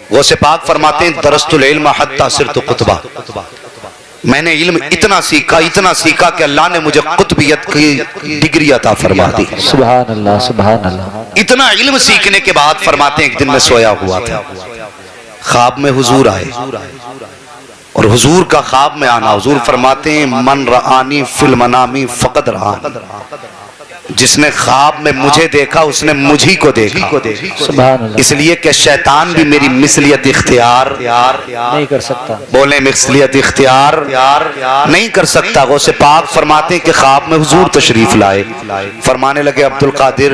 गौसे पाक फरमाते हैं दरस्तुल इल्म हत्ता सिरतु कुतबा, मैंने इल्म इतना सीखा कि अल्लाह ने मुझे कुतबियत की डिग्री अता फरमा दी। सुभान अल्लाह, सुभान अल्लाह। इतना इल्म सीखने के बाद फरमाते हैं एक दिन मैं सोया हुआ था, ख्वाब में हुजूर आए और हुजूर का ख्वाब में आना, हुजूर फरमाते हैं मन रआनी फिल मनामी फकद रआनी, जिसने ख्वाब में मुझे देखा उसने मुझी को देखा। सुभान अल्लाह। इसलिए कि शैतान भी मेरी मिसलियत इख्तियार नहीं कर सकता। बोले मिसलियत इख्तियार नहीं कर सकता। गौसे पाक फरमाते हैं कि ख्वाब में हुजूर तशरीफ लाए, फरमाने लगे अब्दुल कादिर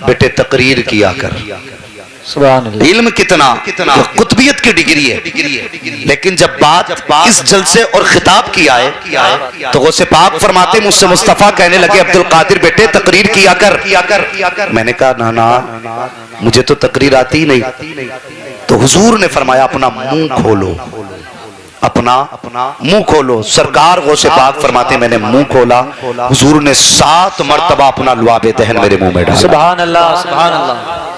बेटे तकरीर किया कर। सुभान अल्लाह। इल्म कितना कुतबियत की डिग्री है, लेकिन जब बात इस जलसे और खिताब की आए तो गौसे पाक फरमाते मुझसे मुस्तफा कहने लगे अब्दुल कादिर बेटे तकरीर किया कर। मैंने कहा ना ना मुझे तो तकरीर आती ही नहीं। तो हुजूर ने फरमाया अपना मुंह खोलो, अपना मुंह खोलो। सरकार गौसे पाक फरमाते मैंने मुंह खोला, हुजूर ने 7 मरतबा अपना लुआबे दहन मेरे मुंह में डाला। सुभान अल्लाह, सुभान अल्लाह।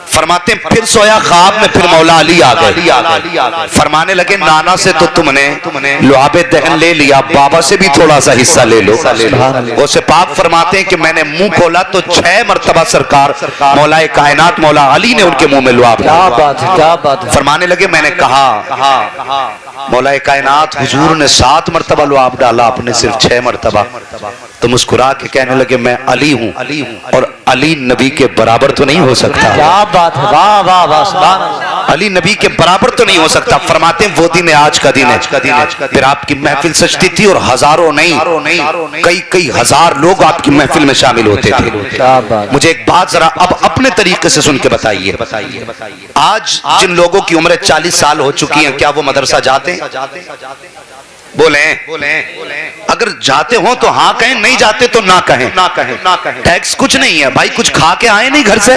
फरमाते फिर सोया, ख्वाब में फिर मौला अली आ गए, फरमाने लगे नाना से तो तुमने लुआबे दहन ले लिया, बाबा से भी थोड़ा सा हिस्सा ले लो। गौसे पाक फरमाते हैं कि मैंने मुंह खोला तो 6 मरतबा सरकार मौला कायनात मौला अली ने उनके मुंह में लुआब डाला। क्या बात है, क्या बात है। फरमाने लगे मैंने कहा मौला कायनात हुजूर ने 7 मरतबा लुआब डाला, आपने सिर्फ 6 मरतबा। तो मुस्कुरा के कहने लगे मैं अली हूँ और अली नबी के बराबर तो नहीं हो सकता। क्या बात है, वाह वाह वाह, सुभान अल्लाह। अली नबी के बराबर तो नहीं हो सकता। फरमाते हैं वो दिन आज का दिन है। फिर आपकी महफिल सजती थी और हजारों नहीं कई हजार लोग आपकी महफिल में शामिल होते थे। क्या बात। मुझे एक बात जरा अब अपने तरीके से सुन के बताइए, आज जिन लोगों की उम्र 40 साल हो चुकी है, क्या वो मदरसा जाते हैं? बोले अगर जाते हो तो हाँ कहें, नहीं जाते तो ना कहें। टैक्स कुछ नहीं है भाई, कुछ खा के आए नहीं घर से।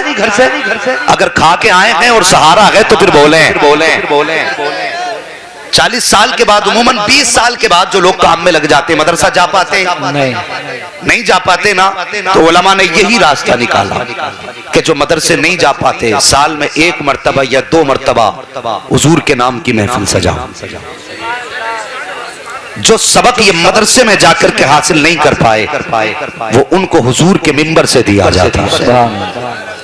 अगर खा के आए हैं और सहारा है तो फिर बोले। 40 साल के बाद उमूमन 20 साल के बाद जो लोग काम में लग जाते हैं, मदरसा जा पाते नहीं जा पाते ना, तो उलमा ने यही रास्ता निकाला कि जो मदरसे नहीं जा पाते साल में 1 मरतबा या 2 मरतबा हुजूर के नाम की महफिल सजाओ। जो सबक ये मदरसे में जाकर के हासिल नहीं कर पाए वो उनको हुजूर के मिंबर से दिया जाता है।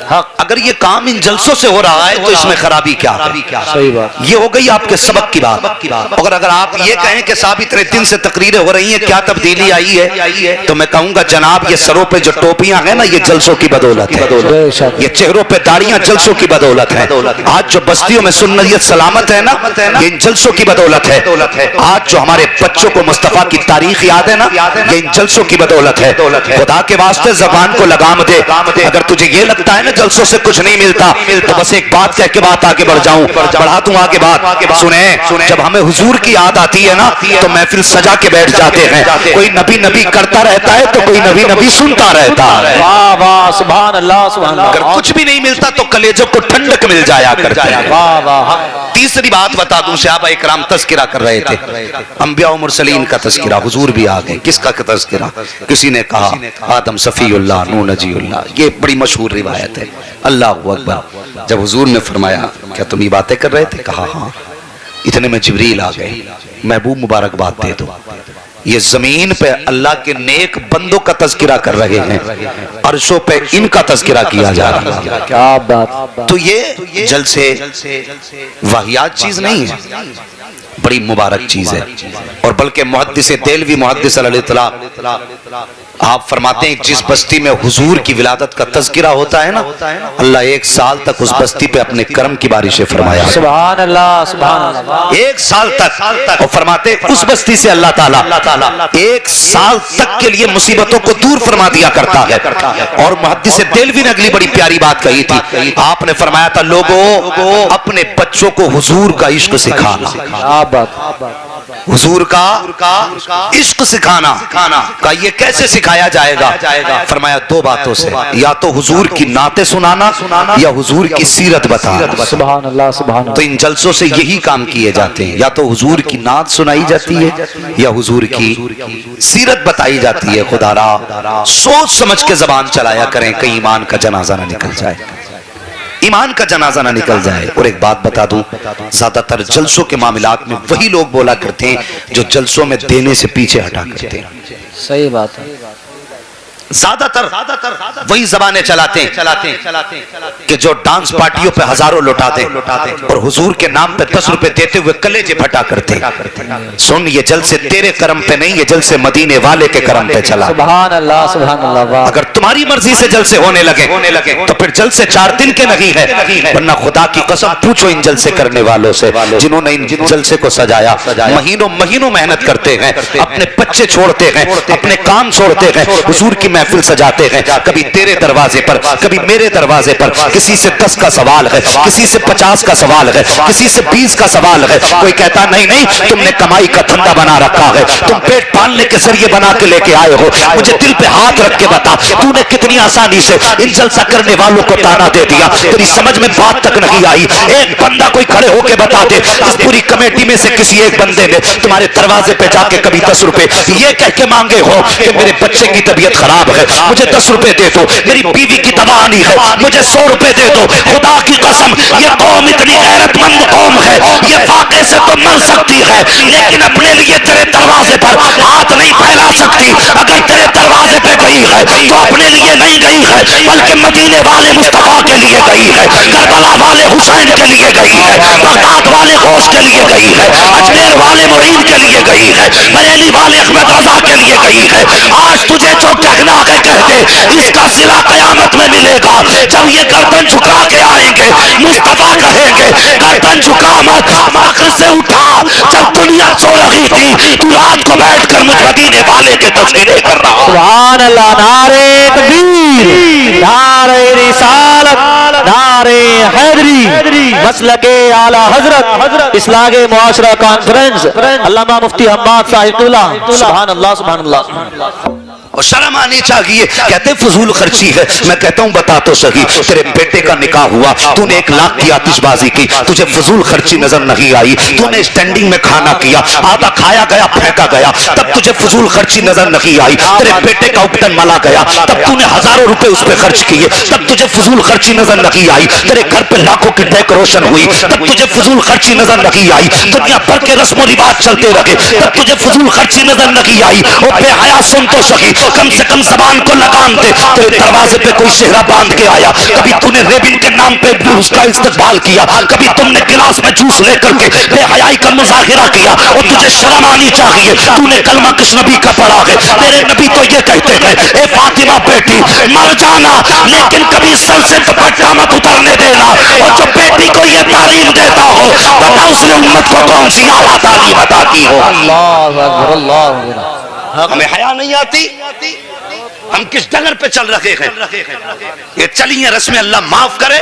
हाँ, अगर ये काम इन जलसों से हो रहा है तो इसमें खराबी क्या है? सही बात। ये हो गई आपके सबक की बात। अगर आप ये कहें कि साहब इतने दिन से तकरीरें हो रही हैं, क्या तब्दीली आई है, तो मैं कहूंगा जनाब ये सरों पे जो टोपियां हैं ना, ये जलसों की बदौलत है। ये चेहरों पे दाढ़ियां जलसों की बदौलत है। आज जो बस्तियों में सुन्नत सलामत है ना, ये इन जलसों की बदौलत है। आज जो हमारे बच्चों को मुस्तफा की तारीख याद है ना, ये इन जलसों की बदौलत है। खुदा के वास्ते ज़बान को लगाम दे। अगर तुझे ये लगता है ना जलसों से कुछ नहीं मिलता, तो बस एक बात कह के बात आगे बढ़ जाऊं, बढ़ा दूं आगे बात। सुने, जब हमें हुजूर की याद आती है ना तो महफिल सजा के बैठ जाते हैं। कोई नबी करता रहता है तो कोई नबी सुनता रहता है। वाह वाह, सुभान अल्लाह, सुभान अल्लाह। अगर कुछ भी नहीं मिलता तो कलेजों को ठंडक मिल जाया करती है। वाह वाह। तीसरी बात बता दूं, सहाबा इकराम तज़किरा कर रहे थे, अंबिया और मुरसलीन का तज़किरा, हुजूर भी आ गए। किसका तज़किरा? किसी ने कहा आदम सफीउल्लाह, नूह नजीउल्लाह। ये बड़ी मशहूर रिवायत है। अल्लाह अकबर। जब हुजूर ने फरमाया क्या तुम ये बातें कर रहे थे? कहा हाँ। इतने में जिब्रील आ गए, महबूब मुबारकबाद दे दो, ये जमीन पे अल्लाह के नेक बंदों का तज़किरा कर रहे हैं, अर्शों पे इनका तज़किरा किया जा रहा है। क्या बात। तो ये जलसे वाहियात चीज नहीं है, बड़ी मुबारक चीज है। और बल्कि मुहद्दिस देलवी मुहद्दिस अलैहिस्सलाम आप फरमाते हैं जिस बस्ती में हुजूर की विलादत का तज़किरा होता है ना, अल्लाह 1 साल तक उस बस्ती पे अपने करम की बारिशें फरमाया। सुभान अल्लाह, सुभान अल्लाह। 1 साल तक। और फरमाते उस बस्ती से अल्लाह ताला 1 साल तक के लिए मुसीबतों को दूर फरमा दिया करता है। और मुहद्दिस देलवी ने अगली बड़ी प्यारी बात कही थी, आपने फरमाया था लोगों अपने बच्चों को हुजूर का इश्क सिखाना। हुजूर का इश्क सिखाना का ये कैसे सिखाया जाएगा? फरमाया 2 बातों से, या तो हुजूर की नाते सुनाना या हुजूर की सीरत बताना। सुभान अल्लाह, सुभान अल्लाह। तो इन जलसों से यही काम किए जाते हैं, या तो हुजूर की नात सुनाई जाती है या हुजूर की सीरत बताई जाती है। खुदारा सोच समझ के जबान चलाया करें, कहीं ईमान का जनाजा ना निकल जाए। ईमान का जनाजा ना निकल जाए। और एक बात बता दूं, ज्यादातर जलसों के मामलात में वही लोग बोला करते हैं जो जलसों में देने से पीछे हटा करते हैं। सही बात है। ज्यादातर वही जबानें चलाते हैं कि जो डांस पार्टियों पे हजारों लुटा दे और हुजूर के नाम पे 10 रुपए देते हुए कलेजे फटा करते। सुन, ये जलसे तेरे करम पे नहीं, ये जलसे मदीने वाले के करम पे चला। सुभान अल्लाह, सुभान अल्लाह। अगर तुम्हारी मर्जी से जलसे होने लगे तो फिर जलसे 4 दिन के नहीं है, वरना खुदा की कसम पूछो इन जलसे करने वालों से जिन्होंने इन जलसे को सजाया। महीनों महीनों मेहनत करते हैं, अपने बच्चे छोड़ते हैं, अपने काम छोड़ते हैं, हुजूर की महफिल सजाते हैं। कभी तेरे दरवाजे पर, कभी मेरे दरवाजे पर, किसी से 10 का सवाल है, किसी से 50 का सवाल है, किसी से 20 का सवाल है। कोई कहता नहीं नहीं, तुमने कमाई का धंधा बना रखा है, तुम पेट पालने के जरिए बना के लेके आए हो। मुझे दिल पे हाथ रख के बता, तूने कितनी आसानी से इन जलसा करने वालों को ताना दे दिया। तेरी समझ में बात तक नहीं आई। एक बंदा कोई खड़े होके बता दे, इस पूरी कमेटी में से किसी एक बंदे ने तुम्हारे दरवाजे पे जाके कभी 10 रुपए ये कह के मांगे हो कि मेरे बच्चे की तबीयत खराब है, मुझे 10 रुपए दे दो, मेरी बीवी की दवा आनी है, मुझे 100 रुपए दे दो। खुदा की कसम, ये कौम इतनी गैरतमंद कौम है, ये वाकई से तो मर सकती है लेकिन अपने लिए तेरे दरवाजे पर हाथ नहीं फैला सकती। अगर तेरे दरवाजे पे गई है तो अपने लिए नहीं गई है, बल्कि मदीने वाले मुस्तफा के लिए गई है, करबला वाले हुसैन के लिए गई है, बगदाद वाले गौस के लिए गई है, अजमेर वाले मुईन के लिए गई है, बरेली वाले अहमद रजा के लिए गई है। आज तुझे जो कहना है कह दे, इसका सिला कयामत में मिलेगा। जब ये गर्दन झुका के आएंगे, मुस्तफा कहेंगे गर्दन झुका मत, फख्र से उठा। जब दुनिया सो रही थी तू रात को बैठकर मुझ मदीने वाले के तस्वीरें कर रहा। सुभान अल्लाह। नारे तकबीर, नारे रिसालत, नारे हैदरी, मसलके आला हजरत, इस्लाहे मुआशरा कॉन्फ्रेंस, अल्लामा मुफ्ती हम्माद साहिब क़िबला। सुभान अल्लाह, सुभान अल्लाह। और शर्म आनी चाहिए। कहते फजूल खर्ची है। मैं कहता हूं बता तो सही, तेरे बेटे का निकाह हुआ, तूने 1 लाख की आतिशबाजी की, तुझे फजूल खर्ची नजर नहीं आई। तूने स्टैंडिंग में खाना किया, आधा खाया गया फेंका गया, तब तुझे फजूल खर्ची नजर नहीं आई। तेरे बेटे का उपटन मला गया, तब तूने हजारों रुपए उस पर खर्च किए, तब तुझे फजूल खर्ची नजर नहीं आई। तेरे घर पे लाखों की डेकोरेशन हुई, तब तुझे फजूल खर्ची नजर नहीं आई। दुनिया भर के रस्म रिवाज चलते रहे, तब तुझे फजूल खर्ची नजर नहीं आई। और बेहया सुन तो सही, कम से कम जबान को लगाम दे। तेरे दरवाजे पे कोई सेहरा बांध के आया, कभी तूने रेबिन के नाम पे उसका इस्तेमाल किया, कभी तुमने गिलास में जूस लेकर के बेहयाई का मुजाहिरा किया। और तुझे शर्म आनी चाहिए, तूने कलमा किस नबी का पढ़ा है? मेरे नबी तो ये कहते हैं, ए फातिमा बेटी मर जाना लेकिन कभी सर से दुपट्टा मत उतारने देना। और जो बेटी को ये तालीम देता हो, बता उसने उम्मत को कौन सी आला तालीम अता की हो? अल्लाह अकबर, अल्लाह अकबर। हमें हया नहीं आती, हम किस डगर पे चल रहे हैं? ये चलिए रस्में अल्लाह माफ करे।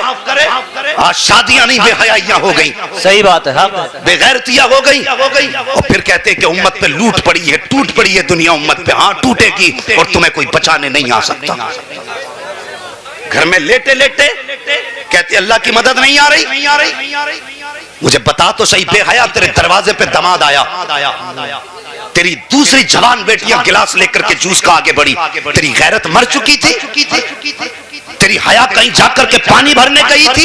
आज शादियां नहीं बेहयाइयां हो गई। सही बात है, बेगैरतियां हो गई। और फिर कहते हैं कि उम्मत पे लूट पड़ी है, टूट पड़ी है दुनिया उम्मत पे। हाँ टूटेगी और तुम्हें कोई बचाने नहीं आ सकता। घर में लेटे लेटे कहते अल्लाह की मदद नहीं आ रही। मुझे बता तो सही, बेहया तेरे दरवाजे पे दमाद आया, तेरी दूसरी जवान बेटियां गिलास लेकर के जूस का आगे बढ़ी, तेरी गैरत मर चुकी थी, तेरी हया कहीं जाकर के पानी भरने गई थी।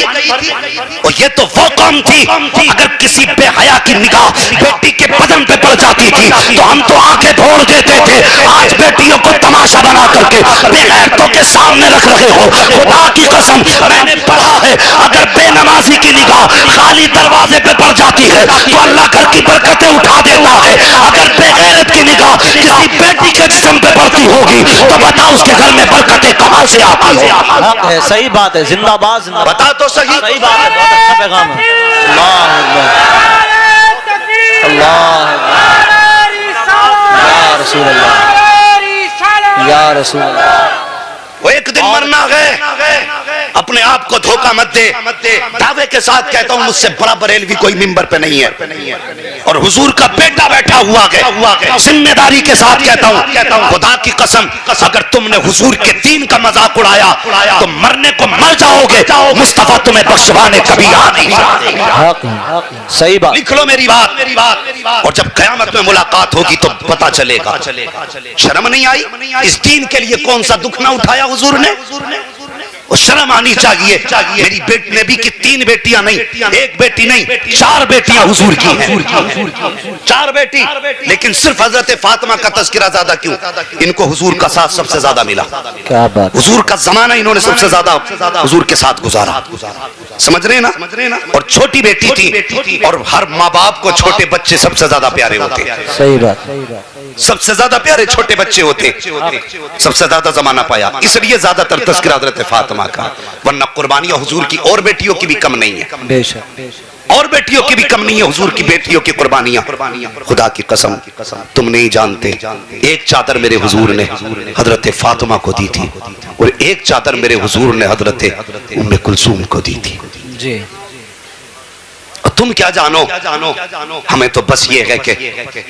और ये तो वो कौम थी, अगर किसी बेहया की निगाह बेटी के बदन पे पड़ जाती थी तो हम तो आंखें फोड़ देते थे। आज बेटियों को तमाशा बना करके बेगैरतों के सामने रख रहे हो। खुदा की कसम, मैंने पढ़ा है, अगर बेनमाजी की निगाह खाली दरवाजे पे पड़ जाती है तो अल्लाह घर की बरकतें उठा देता है। अगर बेगैरत की निगाह किसी बेटी के जिस्म पे पड़ती होगी तो बता उसके घर में बरकतें कहां से आती है? है, सही बात है। जिंदाबाद, जिंदाबाद। बता तो सही। सही बात है, बहुत अच्छा पैगाम है। अल्लाह अकबर, अल्लाह अकबर, या रसूल अल्लाह, या रसूल अल्लाह। वो एक दिन मरना है, अपने आप को धोखा मत दे। दावे के साथ कहता हूं, मुझसे बड़ा बरेलवी कोई मिंबर पे नहीं है। और हुजूर का बेटा बैठा हुआ है, जिम्मेदारी के साथ कहता हूं, खुदा की कसम, अगर तुमने हुजूर के दीन का मजाक उड़ाया तो मरने को मर जाओगे। मुस्तफा तुम्हें बख्शवाने कभी आ नहीं सकते। सही बात। लिख लो मेरी बात। और जब कयामत में मुलाकात होगी तो पता चलेगा। शर्म नहीं आई? इस दीन के लिए कौन सा दुख ना उठाया हुजूर ने? और शर्म आनी चाहिए। मेरी नबी की 3 बेटियां नहीं, 1 बेटी नहीं, 4 बेटियां हुजूर की हैं, 4 बेटी, लेकिन सिर्फ हजरत फातिमा का तज़किरा ज्यादा क्यों? इनको हुजूर का साथ सबसे ज्यादा मिला। क्या बात, हुजूर का जमाना इन्होंने सबसे ज्यादा हुजूर के साथ गुजारा, समझ रहे ना? और छोटी बेटी थी, और हर माँ बाप को छोटे बच्चे सबसे ज्यादा प्यारे होते, सही बात, सबसे ज्यादा प्यारे छोटे बच्चे होते, सबसे ज्यादा जमाना पाया, इसलिए ज्यादातर तज़किरा हज़रत फातिमा का। वरना कुर्बानियां हुजूर की और बेटियों की भी कम नहीं है, बेशक, और बेटियों की भी कम नहीं है हुजूर की बेटियों की कुर्बानियां। खुदा की कसम तुम नहीं जानते, एक चादर मेरे हुजूर ने हजरत फातिमा को दी थी, और एक चादर मेरे हुजूर ने हजरत उम्मे कुलसूम को दी थी जी। और तुम क्या जानो, हमें तो बस ये है कि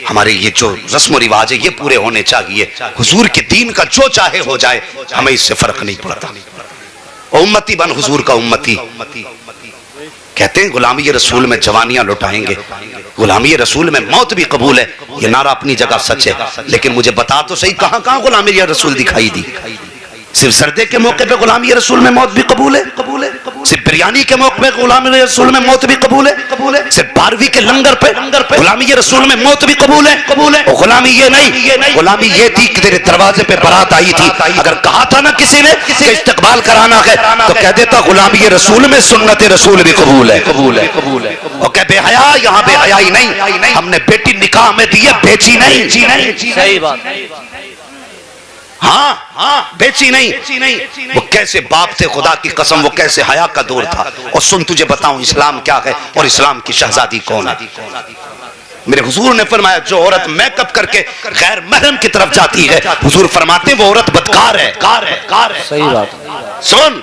हमारे ये जो रस्म रिवाज है ये पूरे होने चाहिए। हुजूर के दीन का जो चाहे हो जाए, हमें इससे फर्क नहीं पड़ता। उम्मती बन हुजूर का उम्मती। कहते हैं गुलामी रसूल में जवानियां लुटाएंगे, गुलामी रसूल में मौत भी कबूल है। ये नारा अपनी जगह सच है, लेकिन मुझे बता तो सही कहां कहां गुलामी रसूल दिखाई दी? सिर्फ सर्दे के मौके पे गुलामी रसूल में मौत भी कबूल है, सिर्फ बिरयानी के मौके पे गुलामी रसूल में मौत भी कबूल है, सिर्फ 12वीं के लंगर पे गुलामी रसूल में मौत भी कबूल है। और गुलामी ये नहीं, गुलामी ये थी कि तेरे दरवाजे पे बारात आई थी, अगर कहा था ना किसी ने कि इस्तकबाल कराना है, तो कह देता गुलामी रसूल में सुन्नत रसूल भी कबूल है। और कह बेहया, यहाँ बेहयाई नहीं, हमने बेटी निकाह में दी है, बेची नहीं। सही बात, हाँ बेची नहीं। वो कैसे बाप थे, खुदा की कसम, वो कैसे हया का दौर था। और सुन तुझे बताऊं इस्लाम क्या है और इस्लाम की शहजादी कौन है। मेरे हुजूर ने फरमाया जो औरत मेकअप करके गैर महरम की तरफ जाती है, हुजूर फरमाते वो औरत बदकार है। सही बात। सुन,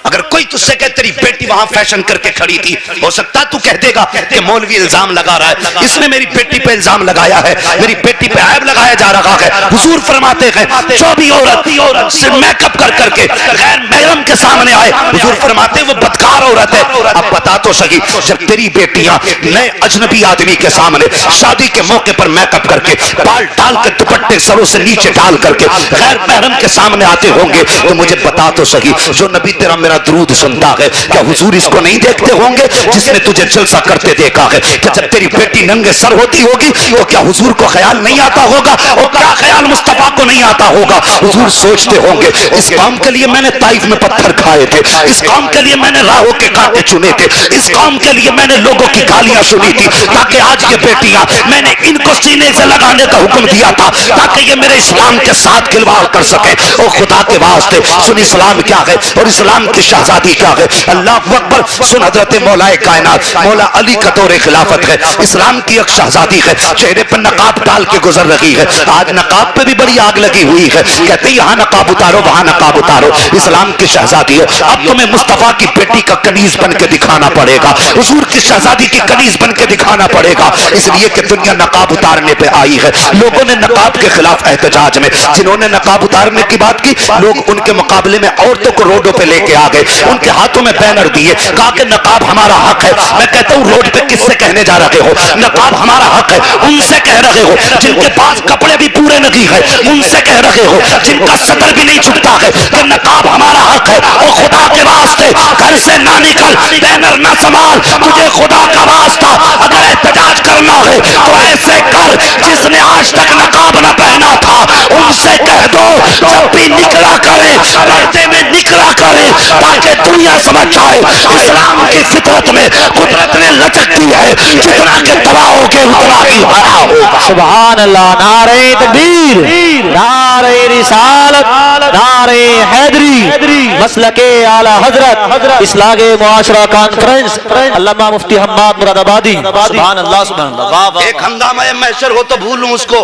अगर कोई तुझसे कहे तेरी बेटी वहां फैशन करके खड़ी थी, हो सकता है तू कह देगा कि मौलवी इल्जाम लगा रहा है, इसने मेरी बेटी पे इल्जाम लगाया है, मेरी बेटी पे ऐब लगाया जा रहा है। हुजूर फरमाते हैं जो भी औरत से मेकअप कर करके गैर महरम के सामने आए, हुजूर फरमाते वो बदकार औरत है। अब बता तो सही, जब तेरी बेटियां नए अजनबी आदमी के सामने शादी के मौके पर मेकअप करके बाल डाल के दुपट्टे सरों से नीचे डाल करके गैर महरम के सामने आते होंगे, तो मुझे बता तो सही जो नबी तेरा मेरा दुरूद सुनता है, क्या हुजूर इसको नहीं देखते होंगे जिसने तुझे जलसा करते देखा है? कि जब तेरी बेटी नंगे सर होती होगी तो क्या हुजूर को ख्याल नहीं आता होगा? और क्या ख्याल मुस्तफा को नहीं आता होगा? हुजूर सोचते होंगे इस काम के लिए मैंने ताइफ में पत्थर खाए थे, इस काम के लिए मैंने राहों के कांटे चुने थे, इस काम के लिए मैंने लोगों की गालियां सुनी थी, ताकि आज ये बेटियां, मैंने इनको सीने से लगाने का हुक्म दिया था ताकि ये मेरे इस्लाम के साथ खिलवाड़ कर सके। और खुदा के वास्ते सुन इस्लाम क्या है और इस्लाम की शहजादी क्या है। अल्लाह अकबर। सुन हजरत मौलाए कायनात मौला अली का दौरे खिलाफत है, इस्लाम की एक शहजादी है, चेहरे पर नकाब डाल के गुजर रही है। आज नकाब पे भी बड़ी आग लगी हुई है, कहते यहाँ नकाब उतारो वहां नकाब उतारो, इस्लाम की शहजादी है। अब तुम्हें मुस्तफा की बेटी का कनीज बन के दिखाना पड़ेगा, हुजूर की शहजादी की कनीज बन के दिखाना पड़ेगा, इसलिए कि दुनिया नकाब उतारने पे आई है। लोगों ने नकाब के खिलाफ एहतजाज में, जिन्होंने नकाब उतारने की बात की, लोग उनके मुकाबले में औरतों को रोडों पे लेके आ गए, उनके हाथों में बैनर दिए, कहा कि नकाब हमारा हक है। मैं कहता हूँ रोड पे किससे कहने जा रहे हो नकाब हमारा हक है? उनसे कह रहे हो जिनके पास कपड़े भी पूरे नहीं है, उनसे कह रहे हो जिनका सतर भी नहीं छुपता है कि नकाब हमारा हक है। और खुदा के वास्ते घर से ना निकल, बैनर ना संभाल, मुझे खुदा का वास्ता अगर एहतजाज करना है तो ऐसे कर जिसने आज तक नकाब न पहना था, उनसे कह दो जब भी निकला करे पर्दे में निकला करे, ताकि दुनिया समझ जाए इस्लाम की फितरत में कुदरत ने लचक दी है, जितना के तबाह होके उतना ही भरा होगा। सुभान अल्लाह। नारे तकबीर, नारे रिसालत, नारे हैदरी, मसलके आला हजरत, इस्लागे मुआशरा कॉन्फ्रेंस, अल्लामा मुफ्ती हम्माद मुरादाबादी। सुभान अल्लाह, सुभान अल्लाह। एक हंगामा महशर हो तो भूलूं उसको,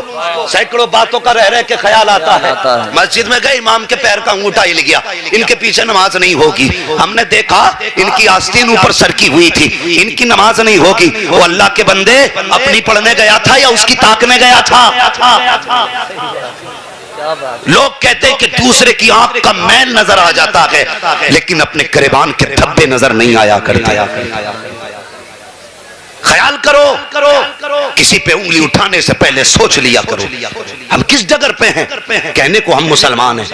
सैकड़ों बातों का रह रह के ख्याल आता है। मस्जिद में गए, इमाम के पैर का अंगूठा हिल गया, इनके पीछे नमाज नहीं होगी। हमने देखा इनकी आस्तीन ऊपर सरकी हुई थी, इनकी नमाज नहीं होगी। वो अल्लाह के बंदे अपनी पढ़ने गया था या उसकी ताकने गया था? लोग कहते हैं कि दूसरे की आंख का मैल नजर आ जाता है, लेकिन अपने गिरबान के धब्बे नजर नहीं आया करते। ख्याल करो, किसी पे उंगली उठाने से पहले सोच लिया करो हम किस जगह पे हैं। कहने को हम मुसलमान हैं,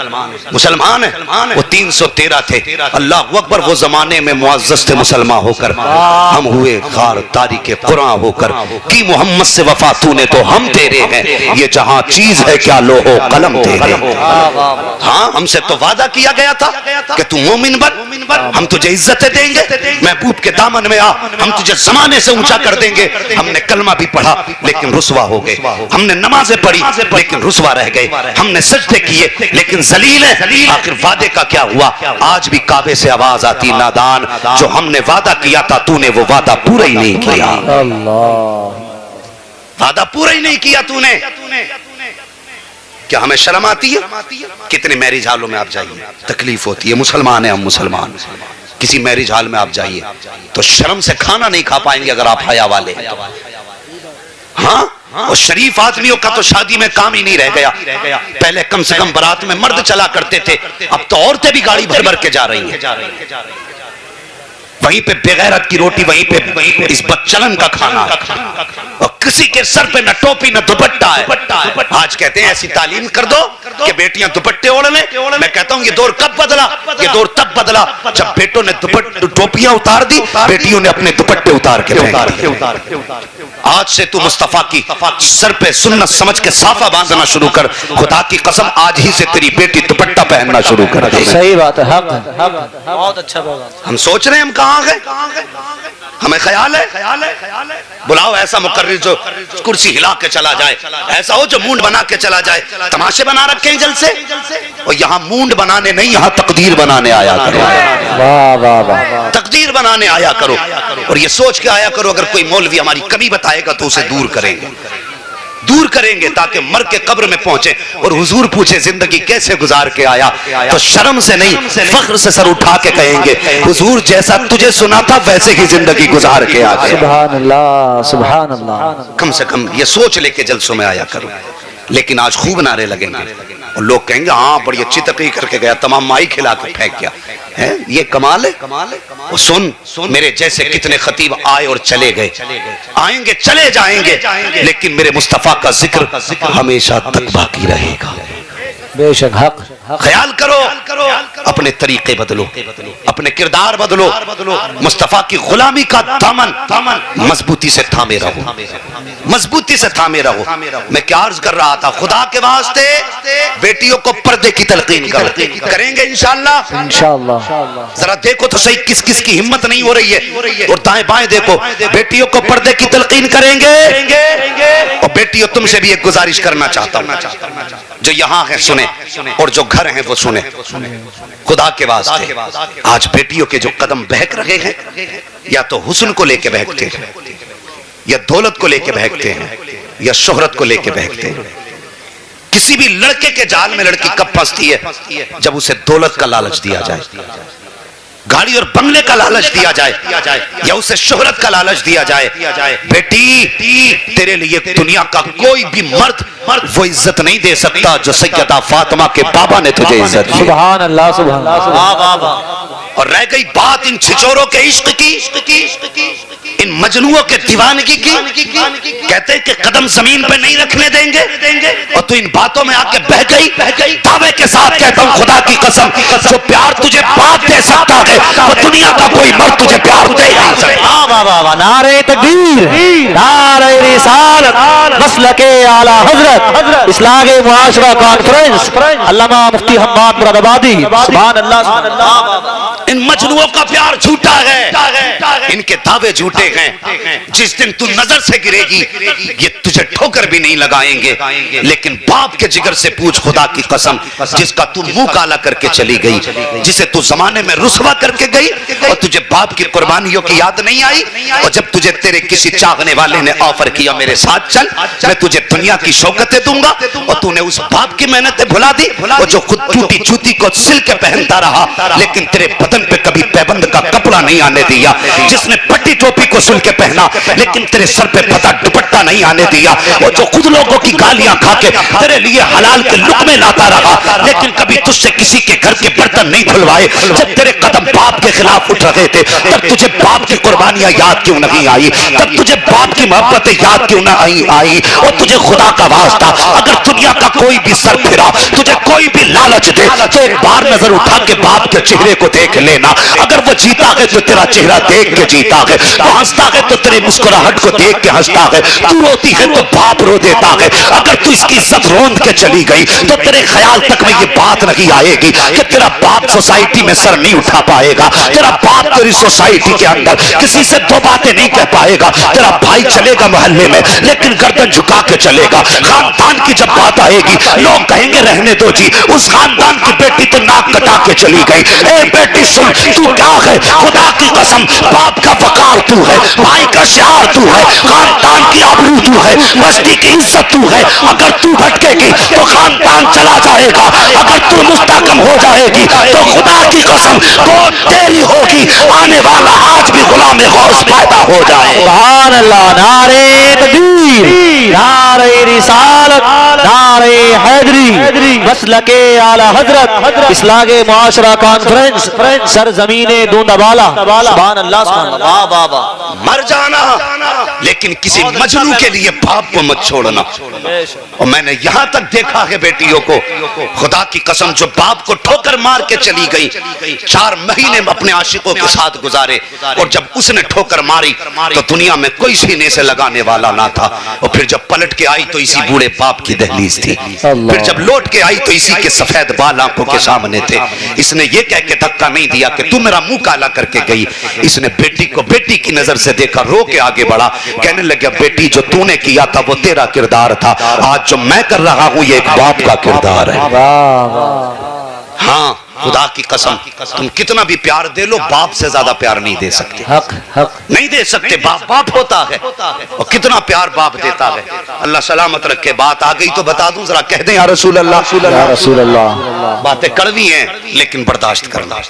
मुसलमान हैं। वो 313 थे, अल्लाह अकबर। वो जमाने में मुअज़्ज़ज़ थे मुसलमान होकर, हम हुए खार तारीके कुरान होकर। की मोहम्मद से वफा तूने तो हम तेरे हैं, ये जहां चीज है क्या लोहो कलम तेरे। हाँ, हमसे तो वादा किया गया था कि तू मोमिन बन, हम तुझे इज्जतें देंगे, महबूब के दामन में आ, हम तुझे जमाने से ऊंचा कर देंगे। हमने कलमा भी पढ़ा लेकिन रुसवा हो गए, हमने नमाजें पढ़ी लेकिन रुसवा रह गए, हमने सजदे किए लेकिन जलील है। आखिर वादे का क्या हुआ? आज भी काबे से आवाज आती, नादान, जो हमने वादा किया था तूने वो वादा पूरा ही नहीं किया। वादा पूरा ही नहीं किया तूने। क्या हमें शर्म आती है? कितने मैरिज हालों में आप जाइए, तकलीफ होती है। मुसलमान है हम, मुसलमान। किसी मैरिज हाल में आप जाइए तो शर्म से खाना नहीं खा पाएंगे अगर आप हया वाले हैं। हाँ, और शरीफ आदमियों का तो शादी में काम ही नहीं रह गया। पहले कम से कम बारात में मर्द चला करते थे, अब तो औरतें भी गाड़ी भर भर के जा रही हैं। वहीं पे बेगैरत की रोटी, वहीं पे इस बदचलन का खाना, और किसी के सर पे न टोपी न दुपट्टा है। आज कहते हैं ऐसी तालीम कर दो कि बेटियां दुपट्टे ओढ़ लें। मैं कहता हूं ये दौर कब बदला? ये दौर तब बदला जब बेटों ने टोपियां उतार दी, बेटियों ने अपने दुपट्टे उतार के फेंक दिए। आज से तू मुस्तफा की सर पे सुन्नत समझ के साफा बांधना शुरू कर। खुदा की कसम आज ही से तेरी बेटी दुपट्टा पहनना शुरू कर दे। सही बात है, बहुत अच्छा बोला। हम सोच रहे हैं हम कहां गए, हमें ख्याल है बुलाओ ऐसा मुकर्रिर जो कुर्सी हिला के चला जाए, ऐसा हो जो मूंड बना के चला जाए। तमाशे बना रखे हैं जलसे, और यहाँ मूंड बनाने नहीं, यहाँ तकदीर बनाने आया करो। वाह वाह वाह, तकदीर बनाने आया करो, और ये सोच के आया करो अगर कोई मौलवी हमारी कमी बताएगा तो उसे दूर करेंगे ताकि मर के कब्र में पहुंचे और हुजूर पूछे जिंदगी कैसे गुजार के आया, तो शर्म से नहीं फख्र से सर उठा के कहेंगे हुजूर जैसा तुझे सुना था वैसे ही जिंदगी गुजार के आ गए। सुभान अल्लाह, सुभान अल्लाह। कम से कम ये सोच लेके जलसों में आया करो। लेकिन आज खूब नारे लगेंगे और लोग कहेंगे हाँ बड़ी अच्छी तकरीर करके गया, तमाम माई खिला के फेंक गया है। ये कमाल है। सुन मेरे जैसे कितने खतीब आए और चले गए, आएंगे चले जाएंगे, लेकिन मेरे मुस्तफा का जिक्र हमेशा तक बाकी रहेगा। बेशक हक। ख्याल करो, अपने तरीके बदलो, अपने किरदार बदलो, मुस्तफा की गुलामी का दामन मजबूती से थामे रहो, मजबूती से थामे रहो। मैं क्या अर्ज कर रहा था, खुदा के वास्ते बेटियों को पर्दे की तलकीन करेंगे इंशाअल्लाह। इंशाअल्लाह जरा देखो तो सही किस किस की हिम्मत नहीं हो रही है, और दाएं बाएं देखो, बेटियों को पर्दे की तलकीन करेंगे। और बेटियों तुमसे भी एक गुजारिश करना चाहता हूं, जो यहाँ है सुने और जो घर हैं वो सुने। खुदा के वास्ते आज बेटियों के जो कदम बहक रहे हैं, या तो हुस्न को लेके बहकते हैं, या दौलत को लेके बहकते हैं, या शोहरत को लेके बहकते हैं। किसी भी लड़के के जाल में लड़की कब फंसती है? जब उसे दौलत का लालच दिया जाए, गाड़ी और बंगले का लालच दिया जाए, या उसे शोहरत का लालच दिया जाए। बेटी तेरे लिए दुनिया का कोई भी मर्द वो इज्जत नहीं दे सकता जो सैयदा फातिमा के बाबा ने तुझे इज्जत दी। सुभान अल्लाह, सुभान अल्लाह। और रह गई बात इन छिचोरों के इश्क की, इन मजनुओं के दीवानगी की, कहते हैं कि कदम जमीन पे नहीं रखने देंगे, और तू इन बातों में आके बह गई। दावे के साथ कहता हूं खुदा की कसम, जो प्यार तुझे बाप दे सकता है वो दुनिया का कोई मर्द तुझे प्यार दे नहीं सकता। नारे तकबीर, नारे रिसालत, मसलके आला हजरत, इस्लागे मुआशरा कॉन्फ्रेंस, अल्लामा मुफ्ती हम्माद मुरादाबादी। सुभान अल्लाह, सुभान अल्लाह। इन मजनुओं का प्यार झूठा है, इनके दावे झूठे हैं। जिस दिन तू नजर से गिरेगी ये तुझे ठोकर भी नहीं लगाएंगे, लेकिन बाप के जिगर से पूछ खुदा की कसम, जिसका तू मुंह काला करके चली गई, जिसे तू जमाने में रुसवा करके गई, और तुझे बाप की कुर्बानियों की याद नहीं आई। और जब तुझे तेरे किसी चाहने वाले ने ऑफर किया मेरे साथ चल, मैं तुझे दुनिया की शौकतें दूंगा, और तूने उस बाप की मेहनतें भुला दी, और जो खुद टूटी जूती को सिल के पहनता रहा, लेकिन तेरे बदन पे कभी पैबंद का कपड़ा नहीं आने दिया, जिसने पट्टी टोपी टोपी को सुन के पहना, लेकिन तेरे सर पे पता दुपट्टा नहीं आने दिया। वो जो खुद लोगों की गालियां खा के तेरे लिए हलाल के लुक़्मे लाता रहा, लेकिन कभी तुझसे किसी के घर के बर्तन नहीं खुलवाए। जब तेरे कदम बाप के खिलाफ उठ रहे थे, तब तुझे बाप की कुर्बानियां याद क्यों नहीं आई? तब तुझे बाप की मोहब्बतें याद क्यों नहीं आई? और तुझे खुदा का वास्ता, अगर दुनिया का कोई भी सर फिरा, तुझे कोई भी लालच दे, तो एक बार नजर उठा के बाप के चेहरे को देख लेना। अगर वो जीता है तो तेरा चेहरा देख के जीता है, वो हंसता है तो तेरी मुस्कुराहट को देख के हंसता है, तू रोती है तो बाप रो देता है। अगर तू इसकी इज्जत रोंद के चली गई तो तेरे ख्याल तक में ये बात नहीं आएगी कि तेरा बाप सोसाइटी में सर नहीं उठा पाएगा, तेरा बाप तेरी सोसाइटी के अंदर किसी से दो बातें नहीं कह पाएगा। तेरा भाई चलेगा मोहल्ले में, लेकिन गर्दन झुका के चलेगा। खानदान की जब बात आएगी, लोग कहेंगे रहने दो जी, उस खानदान की बेटी तो नाक कटा के चली गई। ए बेटी सुन, तू क्या है? खुदा की कसम, बाप का वकार तू है, भाई का शार तू है, खानदान की आबरू तू है, बस्ती की इज्जत तू है। अगर तू भटकेगी तो खानदान चला जाएगा, अगर तू मुस्तहकम हो जाएगी तो खुदा की कसम बहुत देरी होगी, आने वाला आज भी गुलाम गौस पैदा हो जाए। सुभान अल्लाह। नारे तकबीर, नारे रिसालत, नारे हैदरी, मसलके आला हजरत, इस्लागे मुआशरा कॉन्फ्रेंस, सरजमीने दूंदाबाला। सुभान अल्लाह, सुभान अल्लाह। वाह वाह वाह। मर जाना, लेकिन किसी मजनू के लिए बाप को मत छोड़ना। और मैंने यहां तक देखा है बेटियों को, खुदा की कसम, जो बाप को ठोकर मार के चली गई, 4 महीने अपने आशिकों के साथ गुजारे, और जब उसने ठोकर मारी तो दुनिया में कोई सीने से लगाने वाला ना था। और फिर जब पलट के आई तो इसी बूढ़े बाप की दहलीज थी, फिर जब लौट के आई तो इसी के सफेद बाल आंखों के सामने थे। इसने ये कह के धक्का नहीं दिया कि तू मेरा मुंह काला करके गई। इसने बेटी को बेटी की नजर से देखा, रो के आगे बढ़ा, कहने लगा बेटी जो तूने किया था वो तेरा किरदार था, आज जो मैं कर रहा हूं ये एक बाप का किरदार है। हाँ, खुदा की कसम, तुम कितना भी प्यार दे लो, बाप से ज्यादा प्यार नहीं दे सकते। हक हक नहीं दे सकते। बाप बाप होता है, और कितना प्यार बाप देता है। अल्लाह सलामत रखे। बात आ गई तो बता दूं, जरा कह दें या रसूल अल्लाह। या रसूल अल्लाह। बातें कड़वी हैं लेकिन बर्दाश्त करना।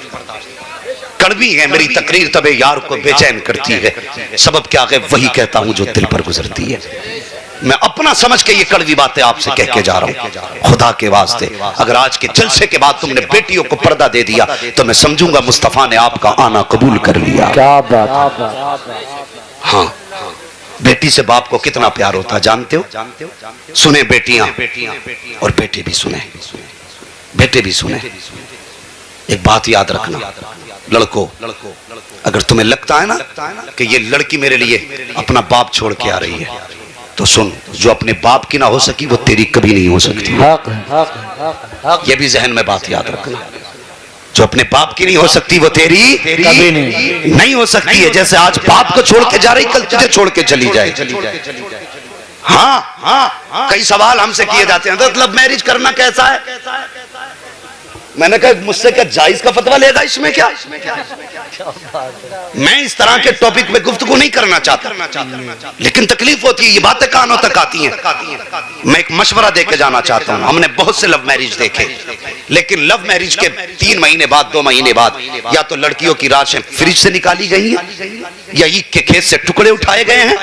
कड़वी है मेरी तकरीर, तबे यार को बेचैन करती है। सबब क्या है? वही कहता हूं जो दिल पर गुजरती है। मैं अपना समझ के ये कड़वी बातें आपसे कह के जा रहा हूं, खुदा के वास्ते। अगर आज के जलसे के बाद तुमने बेटियों को पर्दा दे दिया तो मैं समझूंगा मुस्तफा ने आपका आना कबूल कर लिया। क्या बात। हाँ, बेटी से बाप को कितना प्यार होता है जानते हो? सुने बेटियां और बेटे भी सुने, बेटे भी सुने। एक बात याद रखना, लड़कों, अगर तुम्हें लगता है ना कि ये लड़की मेरे लिए अपना बाप छोड़ के आ रही है, तो सुन, जो अपने बाप की ना हो सकी वो तेरी कभी नहीं हो सकती। ये भी जहन में बात याद रखना, जो अपने बाप की नहीं हो सकती वो तेरी कभी नहीं हो सकती है। जैसे आज बाप को छोड़ के जा रही, कल तुझे छोड़ के चली जाए। हाँ, कई सवाल हमसे किए जाते हैं, मतलब मैरिज करना कैसा है? मैंने कहा मुझसे क्या जायज का फतवा लेगा इसमें? क्या मैं इस तरह के टॉपिक पे गुफ्तगू नहीं करना चाहता, लेकिन तकलीफ होती है, ये बातें कानों तक आती हैं। मैं एक मशवरा देके जाना चाहता हूं। हमने बहुत से लव मैरिज देखे, लेकिन लव मैरिज के 3 महीने बाद, 2 महीने बाद, या तो लड़कियों की लाशें फ्रिज से निकाली गई हैं, या ईख के खेत से टुकड़े उठाए गए हैं,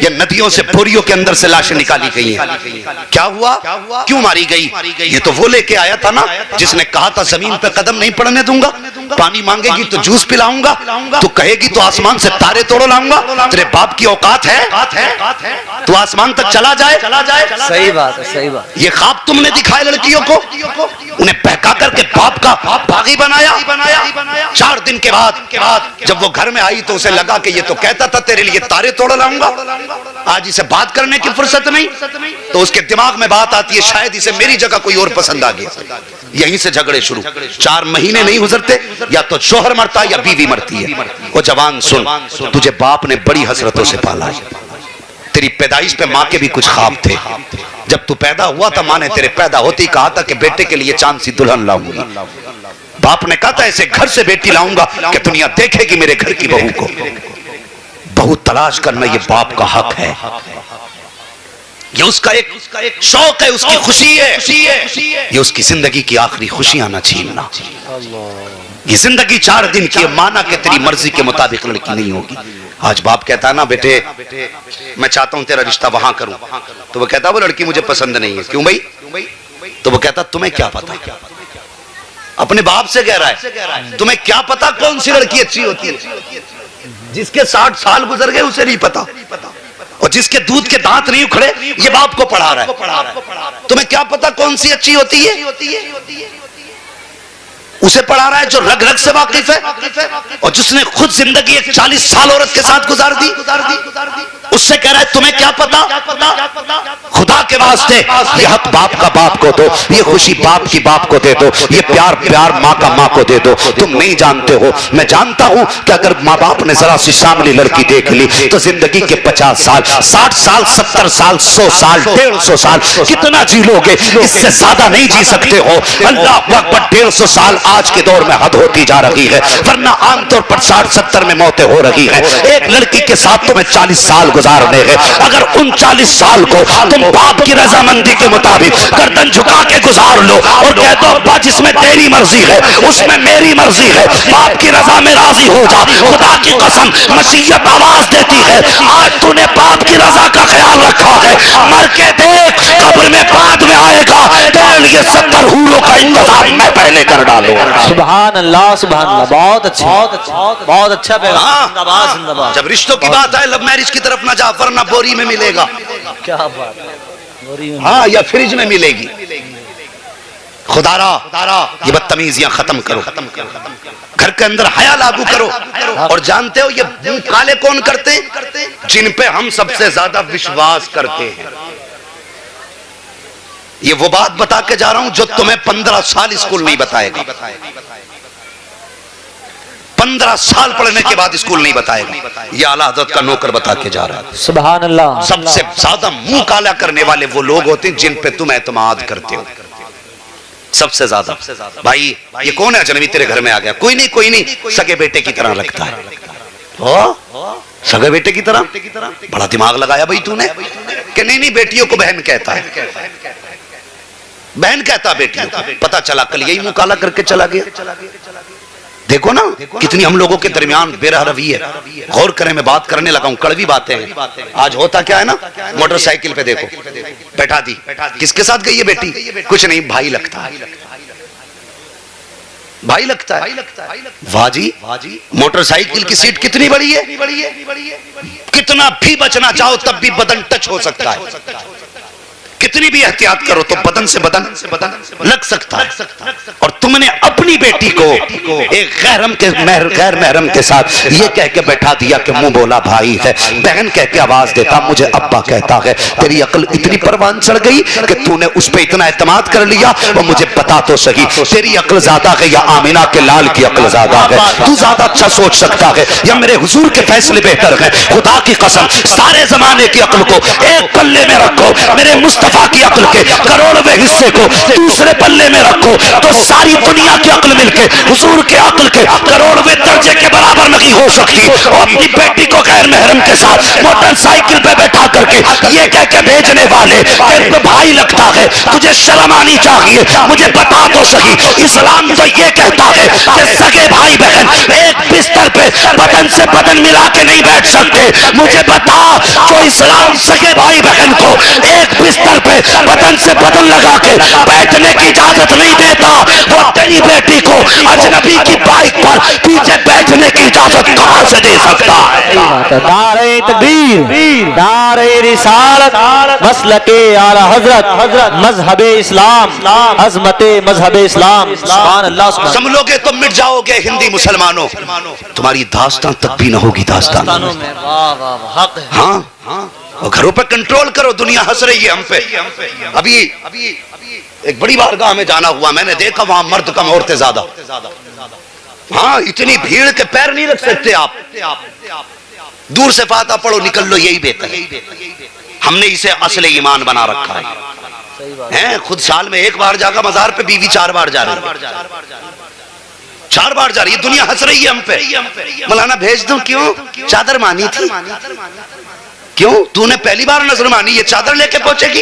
या नदियों से बोरियों के अंदर से लाशें निकाली गई हैं। क्या हुआ? क्यों मारी गई? ये तो वो लेके आया था ना जिसने कहा था जमीन पे कदम नहीं पड़ने दूंगा, पानी मांगेगी तो जूस पिलाऊंगा, तो कहेगी तो आसमान से तारे तोड़ लाऊंगा। तेरे बाप की औकात है तो आसमान तक चला जाए? सही बात है, सही बात। ये ख्वाब तुमने दिखाए लड़कियों को, उन्हें बहका करके बाप का बागी बनाया। 4 दिन के बाद जब वो घर में आई तो उसे लगा कि ये तो कहता था तेरे लिए तारे तोड़ लाऊंगा, आज इसे बात करने की फुर्सत नहीं। तो उसके दिमाग में बात आती है शायद इसे मेरी जगह कोई और पसंद आ गया। यहीं से झगड़े शुरू। 4 महीने नहीं गुजरते, या तो शोहर मरता है या बीवी मरती है। वो जवान सुन, तुझे बाप ने बड़ी हसरतों से पाला है। तेरी पैदाइश पे माँ के भी कुछ ख्वाब थे। जब तू पैदा हुआ था, माँ ने तेरे पैदा होते ही कहा था कि बेटे के लिए चांद सी दुल्हन लाऊंगी। बाप ने कहा था ऐसे घर से बेटी लाऊंगा कि दुनिया देखेगी मेरे घर की बहू को। बहू तलाश करना ये बाप का हक है, ये उसका एक शौक है, उसकी खुशी है। ये उसकी जिंदगी की आखिरी खुशियां ना छीनना। ये जिंदगी 4 दिन की, माना कि तेरी मर्जी के मुताबिक लड़की नहीं होगी, आज बाप कहता है ना बेटे मैं चाहता हूं तेरा रिश्ता वहां करूं, तो वो कहता है वो लड़की मुझे पसंद नहीं है। क्यों भाई? तो वो कहता तुम्हें क्या पता, अपने बाप से कह रहा है तुम्हें क्या पता कौन सी लड़की अच्छी होती है। जिसके 60 साल गुजर गए उसे नहीं पता, और जिसके दूध के दांत नहीं उखड़े ये बाप को पढ़ा रहा है। तुम्हें क्या पता कौन सी अच्छी होती है? उसे पढ़ा रहा है जो रग रग से वाकिफ है, और जिसने खुद जिंदगी एक 40 साल औरत के साथ गुजार दी, उससे कह रहा है तुम्हें क्या पता। खुदा के वास्ते ये हक बाप का बाप को दो, ये खुशी बाप की बाप को दे दो, ये प्यार प्यार माँ का माँ को दे दो। तुम नहीं जानते हो, मैं जानता हूं कि अगर माँ बाप ने जरा सी सामने लड़की देख ली तो जिंदगी के 50 साल 60 साल 70 साल 100 साल 150 साल कितना जी लोगे, इससे ज्यादा नहीं जी सकते हो। अल्लाह अकबर, 150 साल आज के दौर में हद होती जा रही है, वरना आमतौर पर 60-70 में मौतें हो रही है। एक लड़की के साथ तुम्हें 40 साल गुजारने हैं, अगर उन 40 साल को तुम बाप की रजामंदी के मुताबिक गर्दन झुका के गुजार लो और कह दो अब्बा जिसमें तेरी मर्जी है उसमें मेरी मर्जी है, बाप की रजा में राजी हो जा। खुदा की कसम मसीहत आवाज देती है आज तूने बाप की रजा का ख्याल रखा है, मर के देख कब्र में बाद में आएगा, तेरे लिए 70 हूरों का इंतजाम मैं पहले कर डालूंगा। सुभान अल्लाह सुभान अल्लाह, बहुत अच्छा बहुत अच्छा पैगाम। जिंदाबाद जिंदाबाद। जब रिश्तों की बात आए लव मैरिज की तरफ ना जा, वरना बोरी में मिलेगा। क्या बात है, हाँ, या फ्रिज में मिलेगी। खुदारा ये बदतमीजियां खत्म करो, घर के अंदर हया लागू करो। और जानते हो ये मुंह काले कौन करते हैं? जिन पे हम सबसे ज्यादा विश्वास करते हैं। ये वो बात बता के जा रहा हूं जो तुम्हें 15 साल स्कूल नहीं बताएगा, 15 साल पढ़ने के बाद स्कूल नहीं बताएगा। ये आला हज़रत का नौकर बता के जा रहा है। सुभान अल्लाह। सबसे ज्यादा मुंह काला करने वाले वो लोग होते हैं जिन पे तुम एतमाद करते हो सबसे ज्यादा। भाई ये कौन है अजनबी तेरे घर में आ गया? कोई नहीं, सगे बेटे की तरह लगता है। सगे बेटे की तरह? बड़ा दिमाग लगाया भाई तूने कि नहीं बेटियों को बहन कहता है, बहन कहता बेटियों को। पता चला कल यही मुंह काला करके चला गया। देखो ना कितनी हम लोगों के दरमियान बेरहरवी है। गौर करें, मैं बात करने लगा हूं, कड़वी बातें हैं। आज होता क्या है ना, मोटरसाइकिल पे देखो बैठा दी, किसके साथ गई है बेटी? कुछ नहीं, भाई लगता है, भाई लगता है। वाह जी, मोटरसाइकिल की सीट कितनी बड़ी है, कितना भी बचना चाहो तब भी बदन टच हो सकता है। कितनी भी एहतियात करो तो बदन से बदन लग सकता है। और तुमने अपनी बेटी को एक गैर महरम के साथ ये कह के बैठा दिया कि मुंह बोला भाई है, बहन कह के आवाज देता मुझे अब्बा कहता है। तेरी अक्ल इतनी परवान चढ़ गई कि तूने उस पर इतना एतमाद कर लिया। और मुझे बता तो सही, तेरी अक्ल ज्यादा है या आमिना के लाल की अक्ल ज्यादा है? तू ज्यादा अच्छा सोच सकता है या मेरे हुजूर के फैसले बेहतर है? खुदा की कसम सारे जमाने की अक्ल को एक पल्ले में रखो, मेरे मुस्तफा की अक्ल के करोड़वें हिस्से को दूसरे पल्ले में रखो तो सारी दुनिया की अक्ल मिलके हुजूर के अक्ल के करोड़वें दर्जे के बराबर नहीं हो सकती। और अपनी बेटी को गैर महरम के साथ मोटरसाइकिल पे बैठा करके ये कह के भेजने वाले तेरे भाई लगता है, तुझे शर्म आनी चाहिए। मुझे बता तो सही, इस्लाम तो ये कहता है कि सगे भाई बहन एक बिस्तर पे बदन से बदन मिला के नहीं बैठ सकते। मुझे बता, जो इस्लाम सगे भाई बहन को एक बिस्तर पे बदन से बदन लगा के बैठने की इजाजत नहीं देता, वो तेरी बेटी को अजनबी की बाइक पर पीछे बैठने की इजाजत कहां से दे सकता है? नारे तकबीर, नारे रिसालत, मसलके आला हजरत, मजहबे इस्लाम, अजमते मजहबे इस्लाम। सुभान अल्लाह। समझ लोगे तो मिट जाओगे हिंदी मुसलमानों, तुम्हारी दास्तान तक भी न होगी दास्तानों में। हाँ, और घरों पे कंट्रोल करो, दुनिया हंस रही है हम पे। अभी एक बड़ी बारगाह में जाना हुआ, मैंने देखा वहां मर्द कम औरतें ज्यादा। हाँ, इतनी भीड़ के पैर नहीं रख सकते आप। दूर से फातिहा पढ़ो निकल लो, यही बेहतर है। हमने इसे असले ईमान बना रखा है। खुद साल में एक बार जागा मजार पे, बीवी 4 बार जा रही है, 4 बार जा रही है। दुनिया हंस रही है हम पे। मौलाना भेज दूं? क्यों? चादर मानी थी। क्यों? तूने पहली बार नजर मानी, ये चादर लेके पहुंचेगी?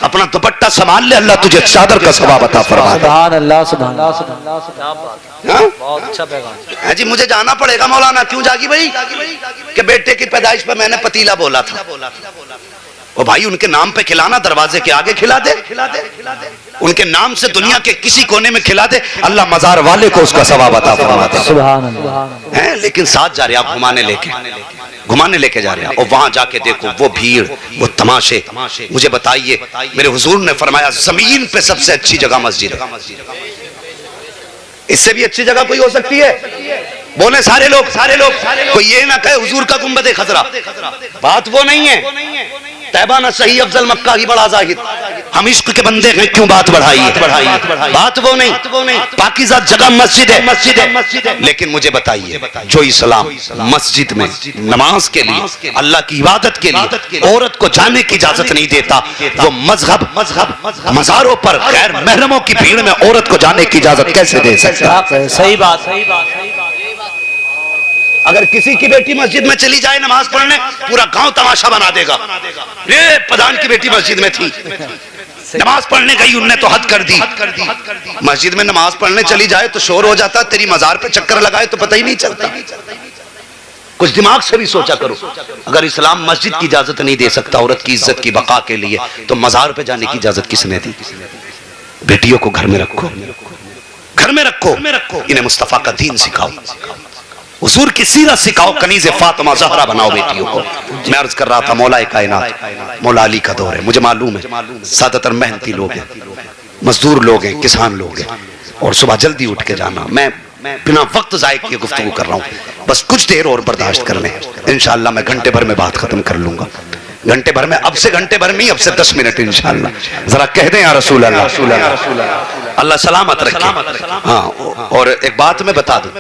अपना दुपट्टा संभाल ले, अल्लाह तुझे चादर का सवाब अता फरमा दे। सुभान अल्लाह, सुभान अल्लाह। हाँ? बहुत अच्छा पैगाम है जी। मुझे जाना पड़ेगा मौलाना। क्यों जागी भाई? कि बेटे की पैदाइश पर मैंने पतीला बोला था। ओ भाई, उनके नाम पे खिलाना, दरवाजे के आगे खिला दे, उनके नाम से दुनिया के किसी कोने में खिला दे, अल्लाह मजार वाले को उसका सवाब अता फरमाता। सुभान अल्लाह। है लेकिन साथ जा रहे आप घुमाने लेके जा रहे हैं, और वहां जाके देखो वो भीड़, वो तमाशे। मुझे बताइए, मेरे हुजूर ने फरमाया जमीन पे सबसे अच्छी जगह मस्जिद है। इससे भी अच्छी जगह कोई हो सकती है? बोले सारे लोग। कोई ये ना कहे हुजूर का गुंबद खजरा। बात वो नहीं है। तैबा न सही अफजल मक्का ही बड़ा जाहिद। हम इश्क के बंदे हैं, क्यों बात बढ़ाई है? बात वो नहीं। पाकीज़ा जगह मस्जिद है। लेकिन मुझे बताइए, जो इस्लाम मस्जिद में नमाज के लिए, अल्लाह की इबादत के लिए औरत को जाने की इजाजत नहीं देता, वो मजहब मज़ारों पर गैर महरमों की भीड़ में औरत को जाने की इजाजत कैसे दे सकता है? सही बात। अगर किसी की बेटी मस्जिद में चली जाए नमाज पढ़ने, पूरा गांव तमाशा बना देगा। ये प्रधान की बेटी मस्जिद में थी, नमाज पढ़ने गई, उनने तो हद कर दी। मस्जिद में नमाज पढ़ने चली जाए तो शोर हो जाता, तेरी मजार पे चक्कर लगाए तो पता ही नहीं चलता। कुछ दिमाग से भी सोचा करो। अगर इस्लाम मस्जिद की इजाजत नहीं दे सकता औरत की इज्जत की बका के लिए, तो मजार पे जाने की इजाजत किसने दी? बेटियों को घर में रखो, इन्हें मुस्तफा का दीन सिखाओ, हुजूर की सीरत सिखाओ, कनीज़े फातिमा ज़हरा बनाओ बेटियों को। मैं अर्ज कर रहा था, मौला कायनात मौला अली का दौर है। मुझे मालूम है ज्यादातर मेहनती लोग हैं, मजदूर लोग हैं, किसान लोग हैं, और सुबह जल्दी उठ के जाना। मैं बिना वक्त ज़ाय किए गुफ्तगू कर रहा हूँ, बस कुछ देर और बर्दाश्त कर लें। इंशाअल्लाह मैं घंटे भर में बात खत्म कर लूंगा। घंटे भर में, अब से घंटे भर में, अब से 10 मिनट इंशाअल्लाह। जरा कह दें या रसूल अल्लाह, अल्लाह सलामत रखे। हाँ, और एक बात मैं बता दूं,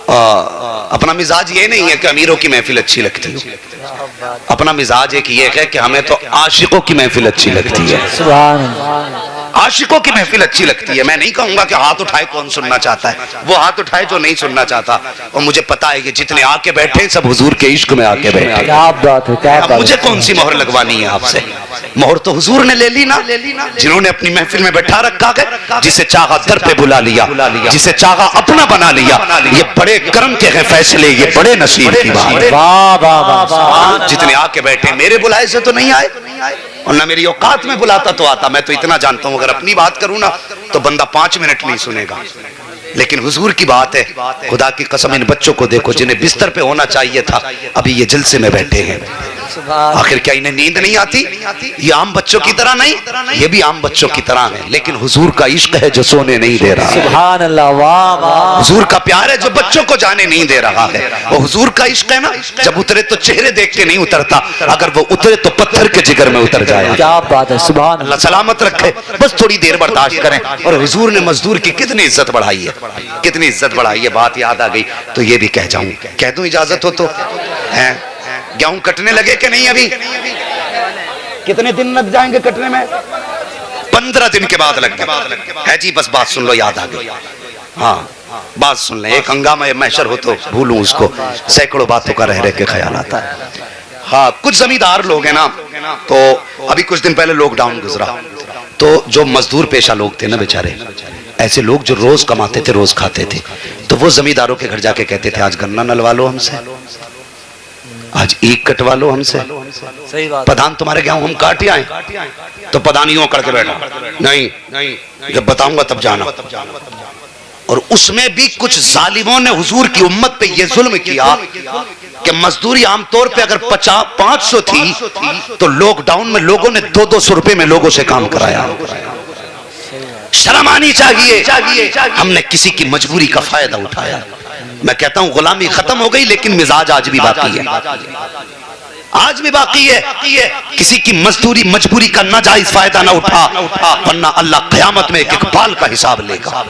अपना मिजाज ये नहीं है कि अमीरों की महफिल अच्छी लगती है। अपना मिजाज एक ये है कि हमें तो आशिकों की महफिल अच्छी लगती है। आशिकों की महफिल अच्छी लगती है। मैं नहीं कहूंगा कि हाथ उठाए कौन सुनना चाहता है, वो हाथ उठाए जो नहीं सुनना चाहता। और मुझे पता है कि जितने आके बैठे सब हुजूर के इश्क में आके बैठे। क्या बात है, क्या बात है। मुझे कौन सी मोहर लगवानी है आपसे? मोहर तो हुजूर ने ले ली ना, जिन्होंने अपनी महफिल में बैठा रखा है, जिसे चाहा दर पे बुला लिया, जिसे चाहा अपना बना लिया। ये बड़े कर्म के हैं फैसले, ये बड़े नसीब की बात है। वाह वाह वाह। जितने आके बैठे, मेरे बुलाए से तो नहीं आए, और ना मेरी औकात में बुलाता तो आता। मैं तो इतना जानता हूं, अगर अपनी बात करूं ना तो बंदा 5 मिनट नहीं सुनेगा। लेकिन हुजूर की बात है, खुदा की कसम, इन बच्चों को देखो जिन्हें बिस्तर पे होना चाहिए था, अभी ये जलसे में बैठे हैं। आखिर क्या इन्हें नींद नहीं आती? ये आम बच्चों की तरह नहीं, ये भी आम बच्चों की तरह है, लेकिन हुजूर का इश्क है जो सोने नहीं दे रहा है। सुभान अल्लाह, वाह वाह। हुजूर का प्यार है जो बच्चों को जाने नहीं दे रहा है। वो हुजूर का इश्क है ना, जब उतरे तो चेहरे देख के नहीं उतरता, अगर वो उतरे तो पत्थर के जिगर में उतर जाए। क्या बात है, सुभान अल्लाह सलामत रखे। बस थोड़ी देर बर्दाश्त करें। और हुजूर ने मजदूर की कितनी इज्जत बढ़ाई है, कितनी इज्जत बढ़ाई है। बात याद आ गई तो ये भी कह जाऊं, कह दूं इजाजत हो तो? है गेहूं कटने लगे कि नहीं? अभी कितने दिन लग जाएंगे कटने में? 15 दिन के बाद लग गए है जी। बस बात सुन लो, याद आ गई। हाँ, बात सुन ले। एक हंगामा महशर हो तो भूलूं उसको, सैकड़ों बातों का रह रह के ख्याल आता है। हाँ, कुछ जमींदार लोग हैं ना, तो अभी कुछ दिन पहले लॉकडाउन गुजरा, तो जो मजदूर पेशा लोग थे ना बेचारे, ऐसे लोग जो रोज कमाते थे, रोज खाते थे, तो वो जमींदारों के घर जाके कहते थे, आज गन्ना नलवा लो हमसे, आज ईख कटवा लो हमसे। सही बात। प्रधान तुम्हारे गेहूं हम काट आए, तो प्रधान यूं करके बैठा, नहीं जब बताऊंगा तब जाना। और उसमें भी कुछ जालिमों ने हुजूर की उम्मत पे ये जुल्म किया कि मजदूरी आमतौर पे अगर 500 थी, तो लॉकडाउन में लोगों ने 200 रुपए में लोगों से काम कराया। शर्म आनी चाहिए। हमने किसी की मजबूरी का फायदा उठाया। मैं कहता हूं गुलामी खत्म हो गई, लेकिन मिजाज आज भी बाकी है, आज भी बाकी है। किसी की मजदूरी मजबूरी का नाजायज फायदा ना उठा, वरना अल्लाह क़यामत में एक एक बाल का हिसाब लेगा।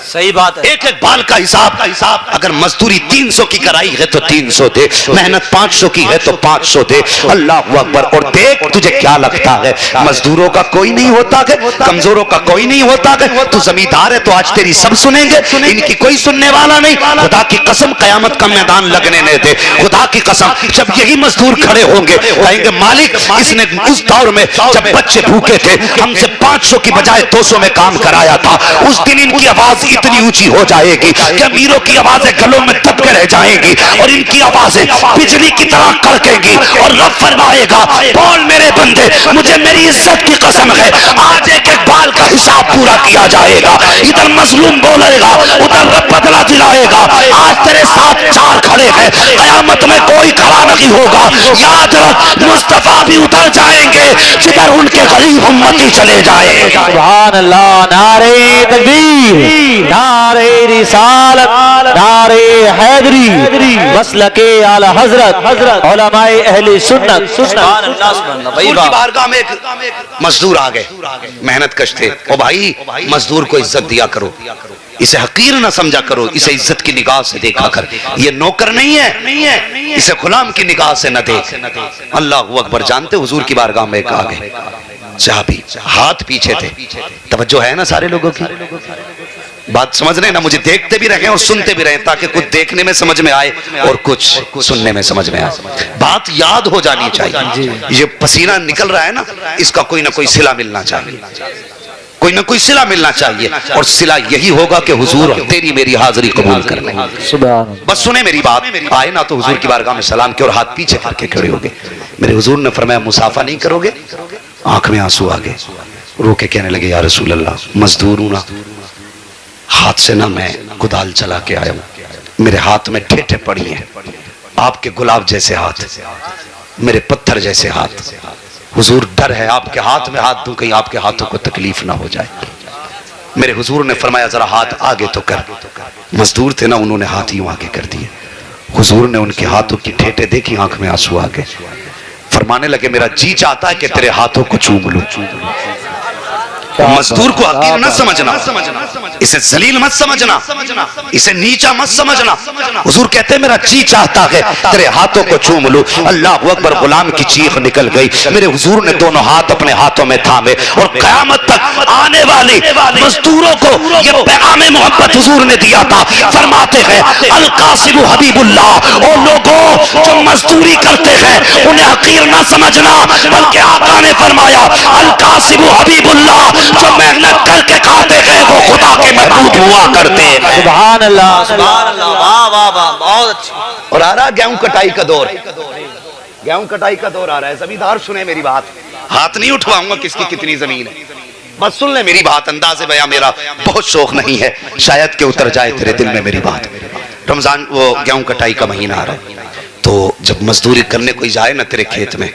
सही बात है। एक एक बाल का हिसाब। अगर मजदूरी 300 की कराई है तो 300 दे, मेहनत 500 की है तो 500 दे। अल्लाह अकबर। और देख, तुझे क्या लगता है मजदूरों का कोई नहीं होता है, कमजोरों का कोई नहीं होता है? तू जमींदार है तो आज तेरी सब सुनेंगे, इनकी कोई सुनने वाला नहीं। खुदा की कसम, कयामत का मैदान लगने न दे। खुदा की कसम, जब यही मजदूर खड़े खड़े होंगे, कहेंगे मालिक इसने उस दौर में जब बच्चे भूखे थे हमसे 500 की बजाय 200 में काम कराया था, उस दिन इनकी आवाज इतनी ऊंची हो जाएगी कि अमीरों की आवाजें गलों में दब के रह जाएंगी और इनकी आवाजें बिजली की तरह कड़केंगी। और रब फरमाएगा बोल मेरे बंदे, मुझे मेरी इज्जत की कसम है आज एक एक बाल का हिसाब पूरा किया जाएगा। इधर मजलूम बोलेगा, उधर रब बदला दिलाएगा। आज तेरे साथ 4 खड़े हैं, कयामत में कोई खड़ा नहीं होगा। याद रख मुस्तफा भी उतर जाएंगे जिधर उनके गरीब उम्मती चले जाए। सुभान अल्लाह, नारे तकबीर, नारे रिसालत, नारे हैदरी, मसलके आला हजरत, उलमाए अहले सुन्नत। की बारगाह में एक मजदूर आ गए, मेहनत कश थे। ओ भाई, मजदूर को इज्जत दिया करो, इसे हकीर ना समझा करो, इसे इज्जत की निगाह से देखा कर। ये नौकर नहीं है, इसे गुलाम की निगाह से न देख। अल्लाह अकबर। जानते हुजूर की बारगाह में एक आ गए, साहबी हाथ पीछे थे। तवज्जो है ना सारे लोगों की? बात समझ रहे ना? मुझे देखते भी रहे और सुनते भी रहे ताकि कुछ देखने में समझ में आए और कुछ सुनने में समझ में आए। बात याद हो जानी चाहिए। ये पसीना निकल रहा है ना, इसका कोई ना कोई सिला मिलना चाहिए, कोई ना कोई सिला मिलना चाहिए। और सिला यही होगा कि हुजूर तेरी मेरी हाजिरी कबूल कर लें। बस सुने मेरी बात। आए ना तो हुजूर की बारगाह में सलाम किया और हाथ पीछे करके खड़े हो गए। मेरे हुजूर ने फरमाया मुसाफा नहीं करोगे? आंख में आंसू आ गए, रो के कहने लगे या रसूल अल्लाह, मजदूर हूं ना, हाथ से ना मैं कुदाल चला के आया हूं, मेरे हाथ में ठेठे पड़ी हैं, आपके गुलाब जैसे हाथ, मेरे पत्थर जैसे हाथ। हुजूर डर है आपके हाथ में हाथ दूं, कहीं आपके हाथों को तकलीफ ना हो जाए। मेरे हुजूर ने फरमाया जरा हाथ आगे तो कर। मजदूर थे ना, उन्होंने हाथ यूं आगे कर दिए। हुजूर ने उनके हाथों की ठेठे देखी, आंख में आंसू आ गए। फरमाने लगे मेरा जी चाहता है कि तेरे हाथों को चूम लूं। मजदूर को हकीर न समझना, इसे जलील मत समझना, इसे नीचा मत समझना। हुजूर कहते हैं मेरा जी चाहता है तेरे हाथों को चूम लूं। अल्लाह अकबर। गुलाम की चीख निकल गई। मेरे हुजूर ने दोनों हाथ अपने हाथों में थामे और कयामत तक आने वाले मजदूरों को ये पैगाम मोहब्बत हुजूर ने दिया था। फरमाते हैं अल कासिम हबीबुल्लाह, ओ लोगों जो मजदूरी करते हैं उन्हें हकीर ना समझना, बल्कि आका ने फरमाया अल कासिम हबीबुल्लाह, जो मेहनत करके खाते हैं वो खुदा के महबूब हुआ करते हैं। सुभान अल्लाह, सुभान अल्लाह, वाह वाह वाह, बहुत अच्छा। और आ रहा गेहूं कटाई का दौर, गेहूं कटाई का दौर आ रहा है। जमींदार सुने मेरी बात, हाथ नहीं उठवाऊंगा किसकी कितनी जमीन है, बस सुन ले मेरी बात। अंदाज़े बयां मेरा बहुत शौक नहीं है, शायद के उतर जाए तेरे दिल में मेरी बात। रमजान वो गेहूं कटाई का महीना आ रहा है, तो जब मजदूरी करने कोई जाए ना तेरे खेत में,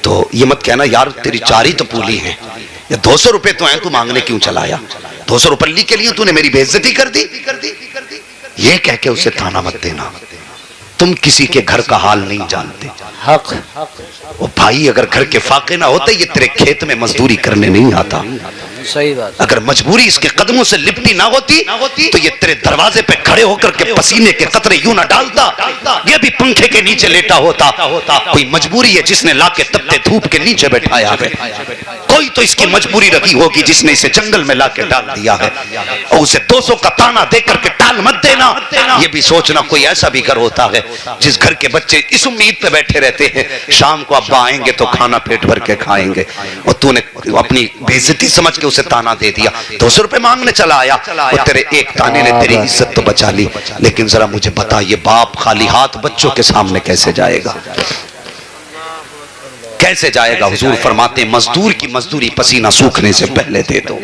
तो ये मत कहना यार तेरी 4 ही तो पूली है, या 200 रुपए तो है, तू मांगने क्यों चलाया? 200 रुपये के लिए तूने मेरी बेइज्जती कर दी। ये कह के उसे ताना मत देना, तुम किसी के घर का हाल नहीं जानते। हक। ओ भाई, अगर घर के फाके ना होते ये तेरे खेत में मजदूरी करने नहीं आता। सही बात। अगर मजबूरी इसके कदमों से लिपटी ना होती तो ये तेरे दरवाजे पे खड़े होकर के पसीने के कतरे यूं ना डालता, ये भी पंखे के नीचे लेटा होता। कोई मजबूरी है जिसने लाके तपते धूप के नीचे बैठाया है, कोई तो इसकी मजबूरी रखी होगी जिसने इसे जंगल में लाके डाल दिया है। और उसे 200 का ताना दे करके टाल मत देना। ये भी सोचना कोई ऐसा भी घर होता है जिस घर के बच्चे इस उम्मीद पे बैठे रहते हैं शाम को अब्बा आएंगे तो खाना पेट भर के खाएंगे, और तूने अपनी बेइज्जती समझ के उसे ताना दे दिया। 200 रुपए मांगने चला आया और तेरे एक ताने ने तेरी इज्जत तो बचा ली, लेकिन जरा मुझे बता ये बाप खाली हाथ बच्चों के सामने कैसे जाएगा, कैसे जाएगा? हुजूर फरमाते मजदूर की मजदूरी पसीना सूखने से पहले दे दो।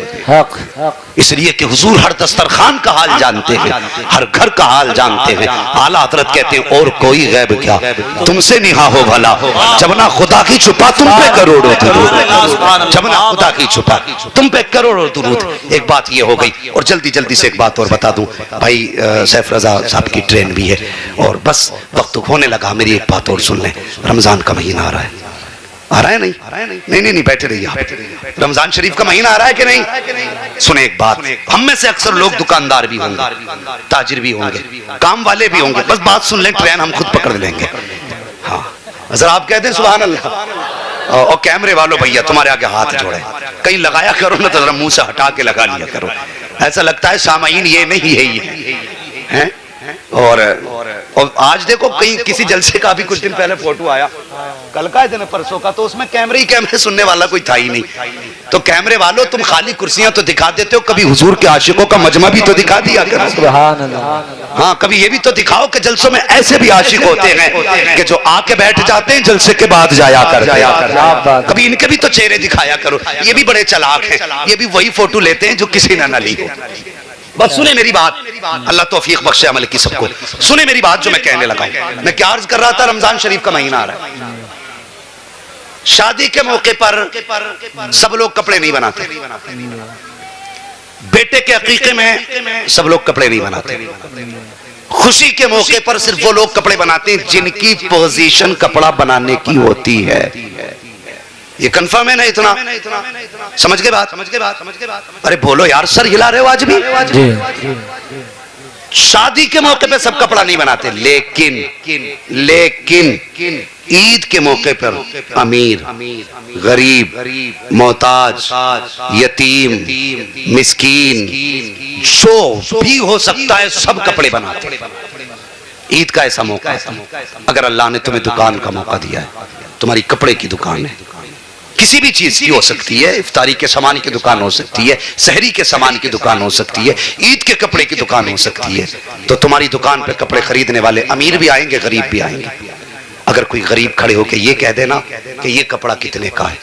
इसलिए कि हुजूर हर दस्तरखान का हाल जानते हैं, हर घर का हाल जानते हैं। आला हजरत कहते हैं और कोई गैब क्या तुमसे निहा हो भला, जब ना खुदा की छुपा तुम पे करोड़ों दुरूद, जब ना खुदा की छुपा तुम पे करोड़ों दुरूद। एक बात ये हो गई, और जल्दी जल्दी से एक बात और बता दूं भाई, सैफ रजा साहब की ट्रेन भी है और बस वक्त होने लगा। मेरी एक बात और सुन लें, रमजान का महीना आ रहा है, आ रहा है नहीं? नहीं, बैठे रहिए आप। रमजान शरीफ का महीना आ रहा है कि नहीं? सुने एक बात, हम में से अक्सर लोग दुकानदार भी होंगे, ताजिर भी होंगे, काम वाले भी होंगे। बस बात सुन लें, ट्रेन हम खुद पकड़ लेंगे। हाँ, जरा आप कहते हैं सुभान अल्लाह। और कैमरे वालों भैया तुम्हारे आगे हाथ जोड़े, कहीं लगाया करो ना तो जरा मुंह से हटा के लगा लिया करो, ऐसा लगता है सामाईन ये नहीं है ये है। और आज देखो कहीं किसी जलसे का भी कुछ दिन पहले फोटो आया, कल का दिन परसों का, तो उसमें कैमरे ही कैमरे, सुनने वाला कोई था ही नहीं। तो कैमरे वालों तुम खाली कुर्सियां तो दिखा देते हो, कभी हुजूर के आशिकों का मजमा भी तो दिखा दिया करो। सुभान अल्लाह। हाँ, कभी ये भी तो दिखाओ कि जलसों में ऐसे भी आशिक होते हैं कि जो आके बैठ जाते हैं, जलसे के बाद जाया कर। कभी इनके भी तो चेहरे दिखाया करो। ये भी बड़े चालाक हैं, ये भी वही फोटो लेते हैं जो किसी ने न ली हो। बस सुने मेरी बात, अल्लाह तौफीक बख्शे अमल की सबको। सुने मेरी बात जो मैं कहने लगा हूं। मैं क्या अर्ज कर रहा था, रमजान शरीफ का महीना आ रहा है, शादी के मौके पर सब लोग कपड़े नहीं बनाते, बेटे के अकीके में सब लोग कपड़े नहीं बनाते, खुशी के मौके पर सिर्फ वो लोग कपड़े बनाते हैं जिनकी पोजीशन कपड़ा बनाने की होती है। ये कंफर्म है ना? इतना समझ के बात? अरे बोलो यार, सर हिला रहे हो आज भी। शादी के मौके पे सब कपड़ा नहीं बनाते, लेकिन ईद के मौके पर अमीर, गरीब, मोहताज, यतीम, मिस्कीन, जो भी हो सकता है सब कपड़े बनाते हैं। ईद का ऐसा मौका है, अगर अल्लाह ने तुम्हें दुकान का मौका दिया है, तुम्हारी कपड़े की दुकान है, किसी भी चीज की हो सकती है, इफ्तारी के सामान की दुकान हो सकती है, सहरी के सामान की दुकान हो सकती है, ईद के कपड़े की दुकान हो सकती है, तो तुम्हारी दुकान पे कपड़े खरीदने वाले अमीर भी आएंगे, गरीब भी आएंगे। अगर कोई गरीब खड़े होके ये कह देना कि ये कपड़ा कितने का है,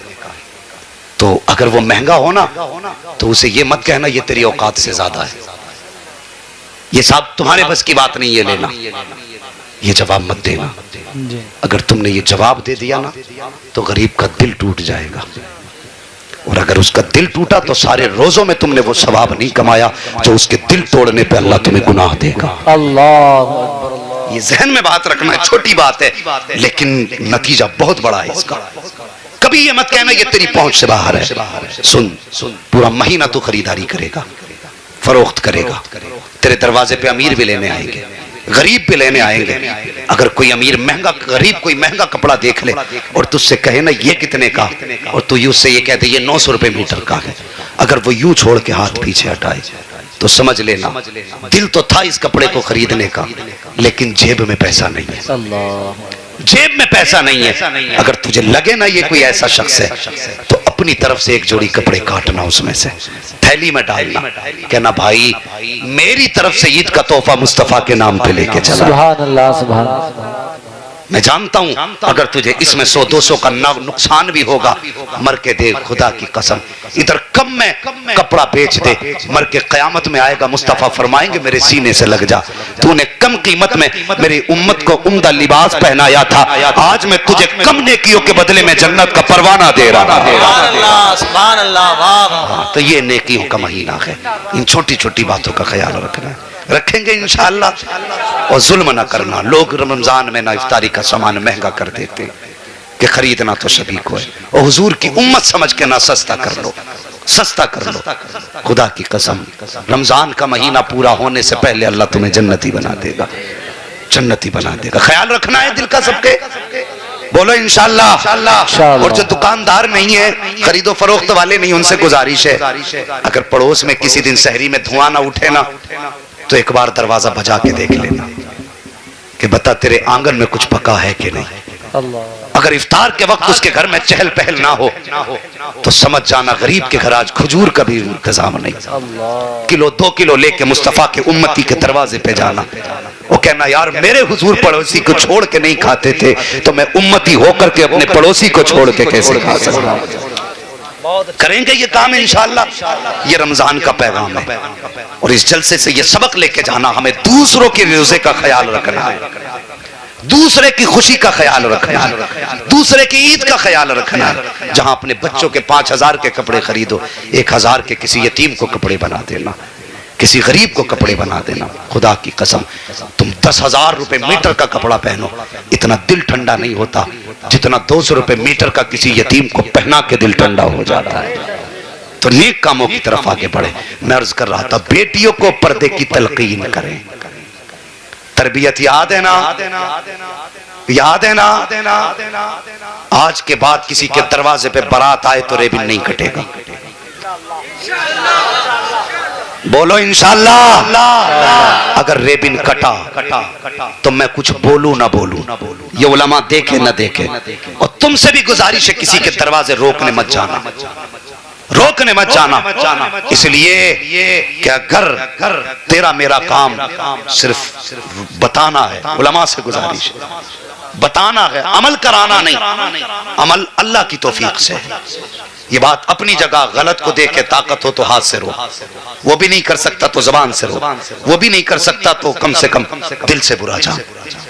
तो अगर वो महंगा हो ना, तो उसे ये मत कहना ये तेरी औकात से ज्यादा है, ये सब तुम्हारे बस की बात नहीं, ये लेना, ये जवाब मत देना। अगर तुमने ये जवाब दे दिया ना, तो गरीब का दिल टूट जाएगा, और अगर उसका दिल टूटा तो सारे रोजों में तुमने वो सवाब नहीं कमाया जो उसके दिल तोड़ने पे अल्लाह तुम्हें गुनाह देगा। अल्लाह, ये जहन में बात रखना है, छोटी बात है लेकिन नतीजा बहुत बड़ा है इसका। कभी ये मत कहना ये तेरी पहुंच से बाहर है। सुन, पूरा महीना तू खरीदारी करेगा, फरोख्त करेगा, तेरे दरवाजे पे अमीर भी लेने आएंगे, गरीब भी लेने आएंगे। अगर कोई अमीर महंगा, गरीब कोई महंगा कपड़ा देख ले और तुझसे कहे ना ये कितने का, और तू यूं से ये कहते ये 900 रुपए मीटर का है, अगर वो यूं छोड़ के हाथ पीछे हटाए तो समझ लेना दिल तो था इस कपड़े को खरीदने का, लेकिन जेब में पैसा नहीं है, जेब में पैसा नहीं है। अगर तुझे लगे ना ये कोई ऐसा शख्स है, तो अपनी तरफ से एक जोड़ी कपड़े काटना, उसमें से थैली में डालना, कहना भाई मेरी तरफ से ईद का तोहफा मुस्तफा के नाम पे लेके चला। सुभान अल्लाह, सुभान अल्लाह। मैं जानता हूं अगर तुझे इसमें 100-200 का नुकसान भी होगा, मर के दे, खुदा की कसम इधर कम में कपड़ा बेच दे, मर के कयामत में आएगा मुस्तफा फरमाएंगे मेरे सीने से लग जा, तूने कम कीमत में मेरी उम्मत को उम्दा लिबास पहनाया था, आज मैं तुझे कम नेकियों के बदले में जन्नत का परवाना दे रहा हूं। सुभान अल्लाह। तो ये नेकियों का महीना है, इन छोटी छोटी बातों का ख्याल रखना है, रखेंगे इंशाअल्लाह। और जुल्म ना करना, लोग रमजान में ना इफ्तारी का सामान महंगा कर देते कि खरीदना तो सभी को है, और हुजूर की उम्मत समझ के ना सस्ता कर लो, सस्ता कर लो। खुदा की कसम रमजान का महीना पूरा होने से पहले अल्लाह तुम्हें जन्नती बना देगा, जन्नती बना देगा। ख्याल रखना है दिल का सबके, बोलो इंशाअल्लाह। और जो दुकानदार नहीं है, खरीदो फरोख्त वाले नहीं, उनसे गुजारिश है अगर पड़ोस में किसी दिन सहरी में धुआं ना उठे ना, तो एक बार दरवाजा बजा के देख लेना कि बता तेरे आंगन में कुछ पका है कि नहीं। अगर इफ्तार के वक्त उसके घर में चहल पहल ना हो तो समझ जाना गरीब के घर आज खजूर का भी इंतजाम नहीं। किलो 2 किलो लेके मुस्तफा के उम्मती के दरवाजे पे जाना, वो कहना यार मेरे हुजूर पड़ोसी को छोड़ के नहीं खाते थे, तो मैं उम्मती होकर के अपने पड़ोसी को छोड़ के कैसे खा सकता। करेंगे ये काम इंशाअल्लाह। ये रमजान का पैगाम है, और इस जलसे से ये सबक लेके जाना, हमें दूसरों के रोजे का ख्याल रखना है, दूसरे की खुशी का ख्याल रखना है, दूसरे की ईद का ख्याल रखना है। जहां अपने बच्चों के 5000 के कपड़े खरीदो, 1000 के किसी यतीम को कपड़े बना देना, किसी गरीब को कपड़े बना देना। खुदा की कसम तुम 10,000 रुपए मीटर का कपड़ा पहनो, इतना दिल ठंडा नहीं होता जितना 200 रुपए मीटर का किसी यतीम को पहना के दिल ठंडा हो जाता है। तो नेक कामों की तरफ आगे बढ़े। मैं अर्ज कर रहा था बेटियों को पर्दे की तलकीन करें, तरबियत याद है ना, याद है ना। आज के बाद किसी के दरवाजे पे बारात आए तो रेबिन नहीं कटेगा, बोलो इंशाअल्लाह। अगर रेबिन कटा तो मैं कुछ बोलूं ना बोलूं, ये उलमा देखे ना देखे। और तुमसे भी गुजारिश है किसी के दरवाजे रोकने मत जाना, रोकने मत जाना। इसलिए क्या घर तेरा मेरा काम सिर्फ बताना है, उलमा से गुजारिश है, बताना है, अमल कराना नहीं। अमल अल्लाह की तौफीक से है। ये बात अपनी जगह, गलत को देख के ताकत हो तो हाथ से रो, वो भी नहीं कर सकता तो जबान से रो, वो भी नहीं कर सकता तो कम से कम दिल से बुरा जा।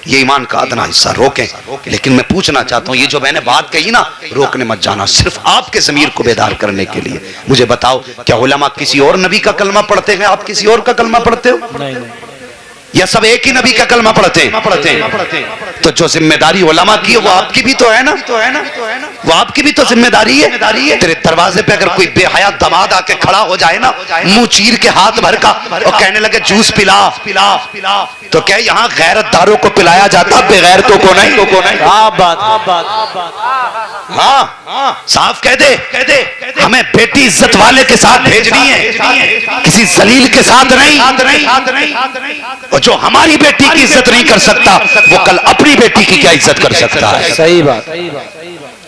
ये ईमान का अदना हिस्सा, रोकें। लेकिन मैं पूछना चाहता हूँ, ये जो मैंने बात कही ना, रोकने मत जाना, सिर्फ आपके ज़मीर को बेदार करने के लिए। मुझे बताओ, क्या उलमा किसी और नबी का कलमा पढ़ते हैं? आप किसी और का कलमा पढ़ते हो? नहीं। या सब एक ही नबी का कलमा पढ़ते हैं? तो जो जिम्मेदारी उलमा की है वो आपकी भी तो है ना, वो आपकी भी तो जिम्मेदारी है। तेरे दरवाजे पे अगर कोई बेहया दमाद आके खड़ा हो जाए ना, मुंह चीर के हाथ भर का, और कहने लगे जूस पिला, तो क्या यहाँ गैरतदारों को पिलाया जाता, बेगैरतों को नहीं? हाँ, साफ कह दे, हमें बेटी इज्जत वाले के साथ भेजनी है, किसी जलील के साथ नहीं। और जो हमारी बेटी की इज्जत नहीं कर सकता, वो कल अपनी बेटी की क्या इज्जत कर सकता है? सही बात।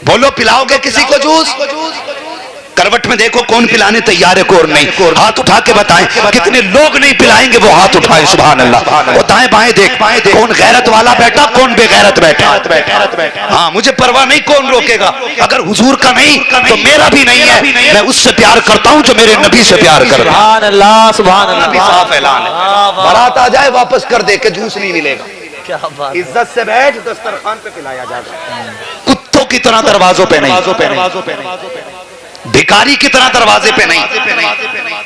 बोलो, पिलाओगे किसी को जूस? करवट में देखो कौन पिलाने तैयार है, कौन नहीं। हाथ उठा के बताएं कितने लोग नहीं पिलाएंगे, वो हाथ उठाएं। सुभान अल्लाह। वो दाएं बाएं देख, कौन गैरत वाला बैठा, कौन बेगैरत बैठा। हाँ, मुझे परवाह नहीं कौन रोकेगा। अगर हुजूर का नहीं तो मेरा भी नहीं है। मैं उससे प्यार करता हूँ जो मेरे नबी से प्यार करता है। सुभान अल्लाह, सुभान अल्लाह। साफ ऐलान है, बारात आ जाए वापस कर दे के जूस नहीं मिलेगा। इज्जत से बैठ, दस्तरखान पे पिलाया जाएगा। कुत्तों की तरह दरवाजों पे नहीं, भिखारी की तरह दरवाजे पे नहीं।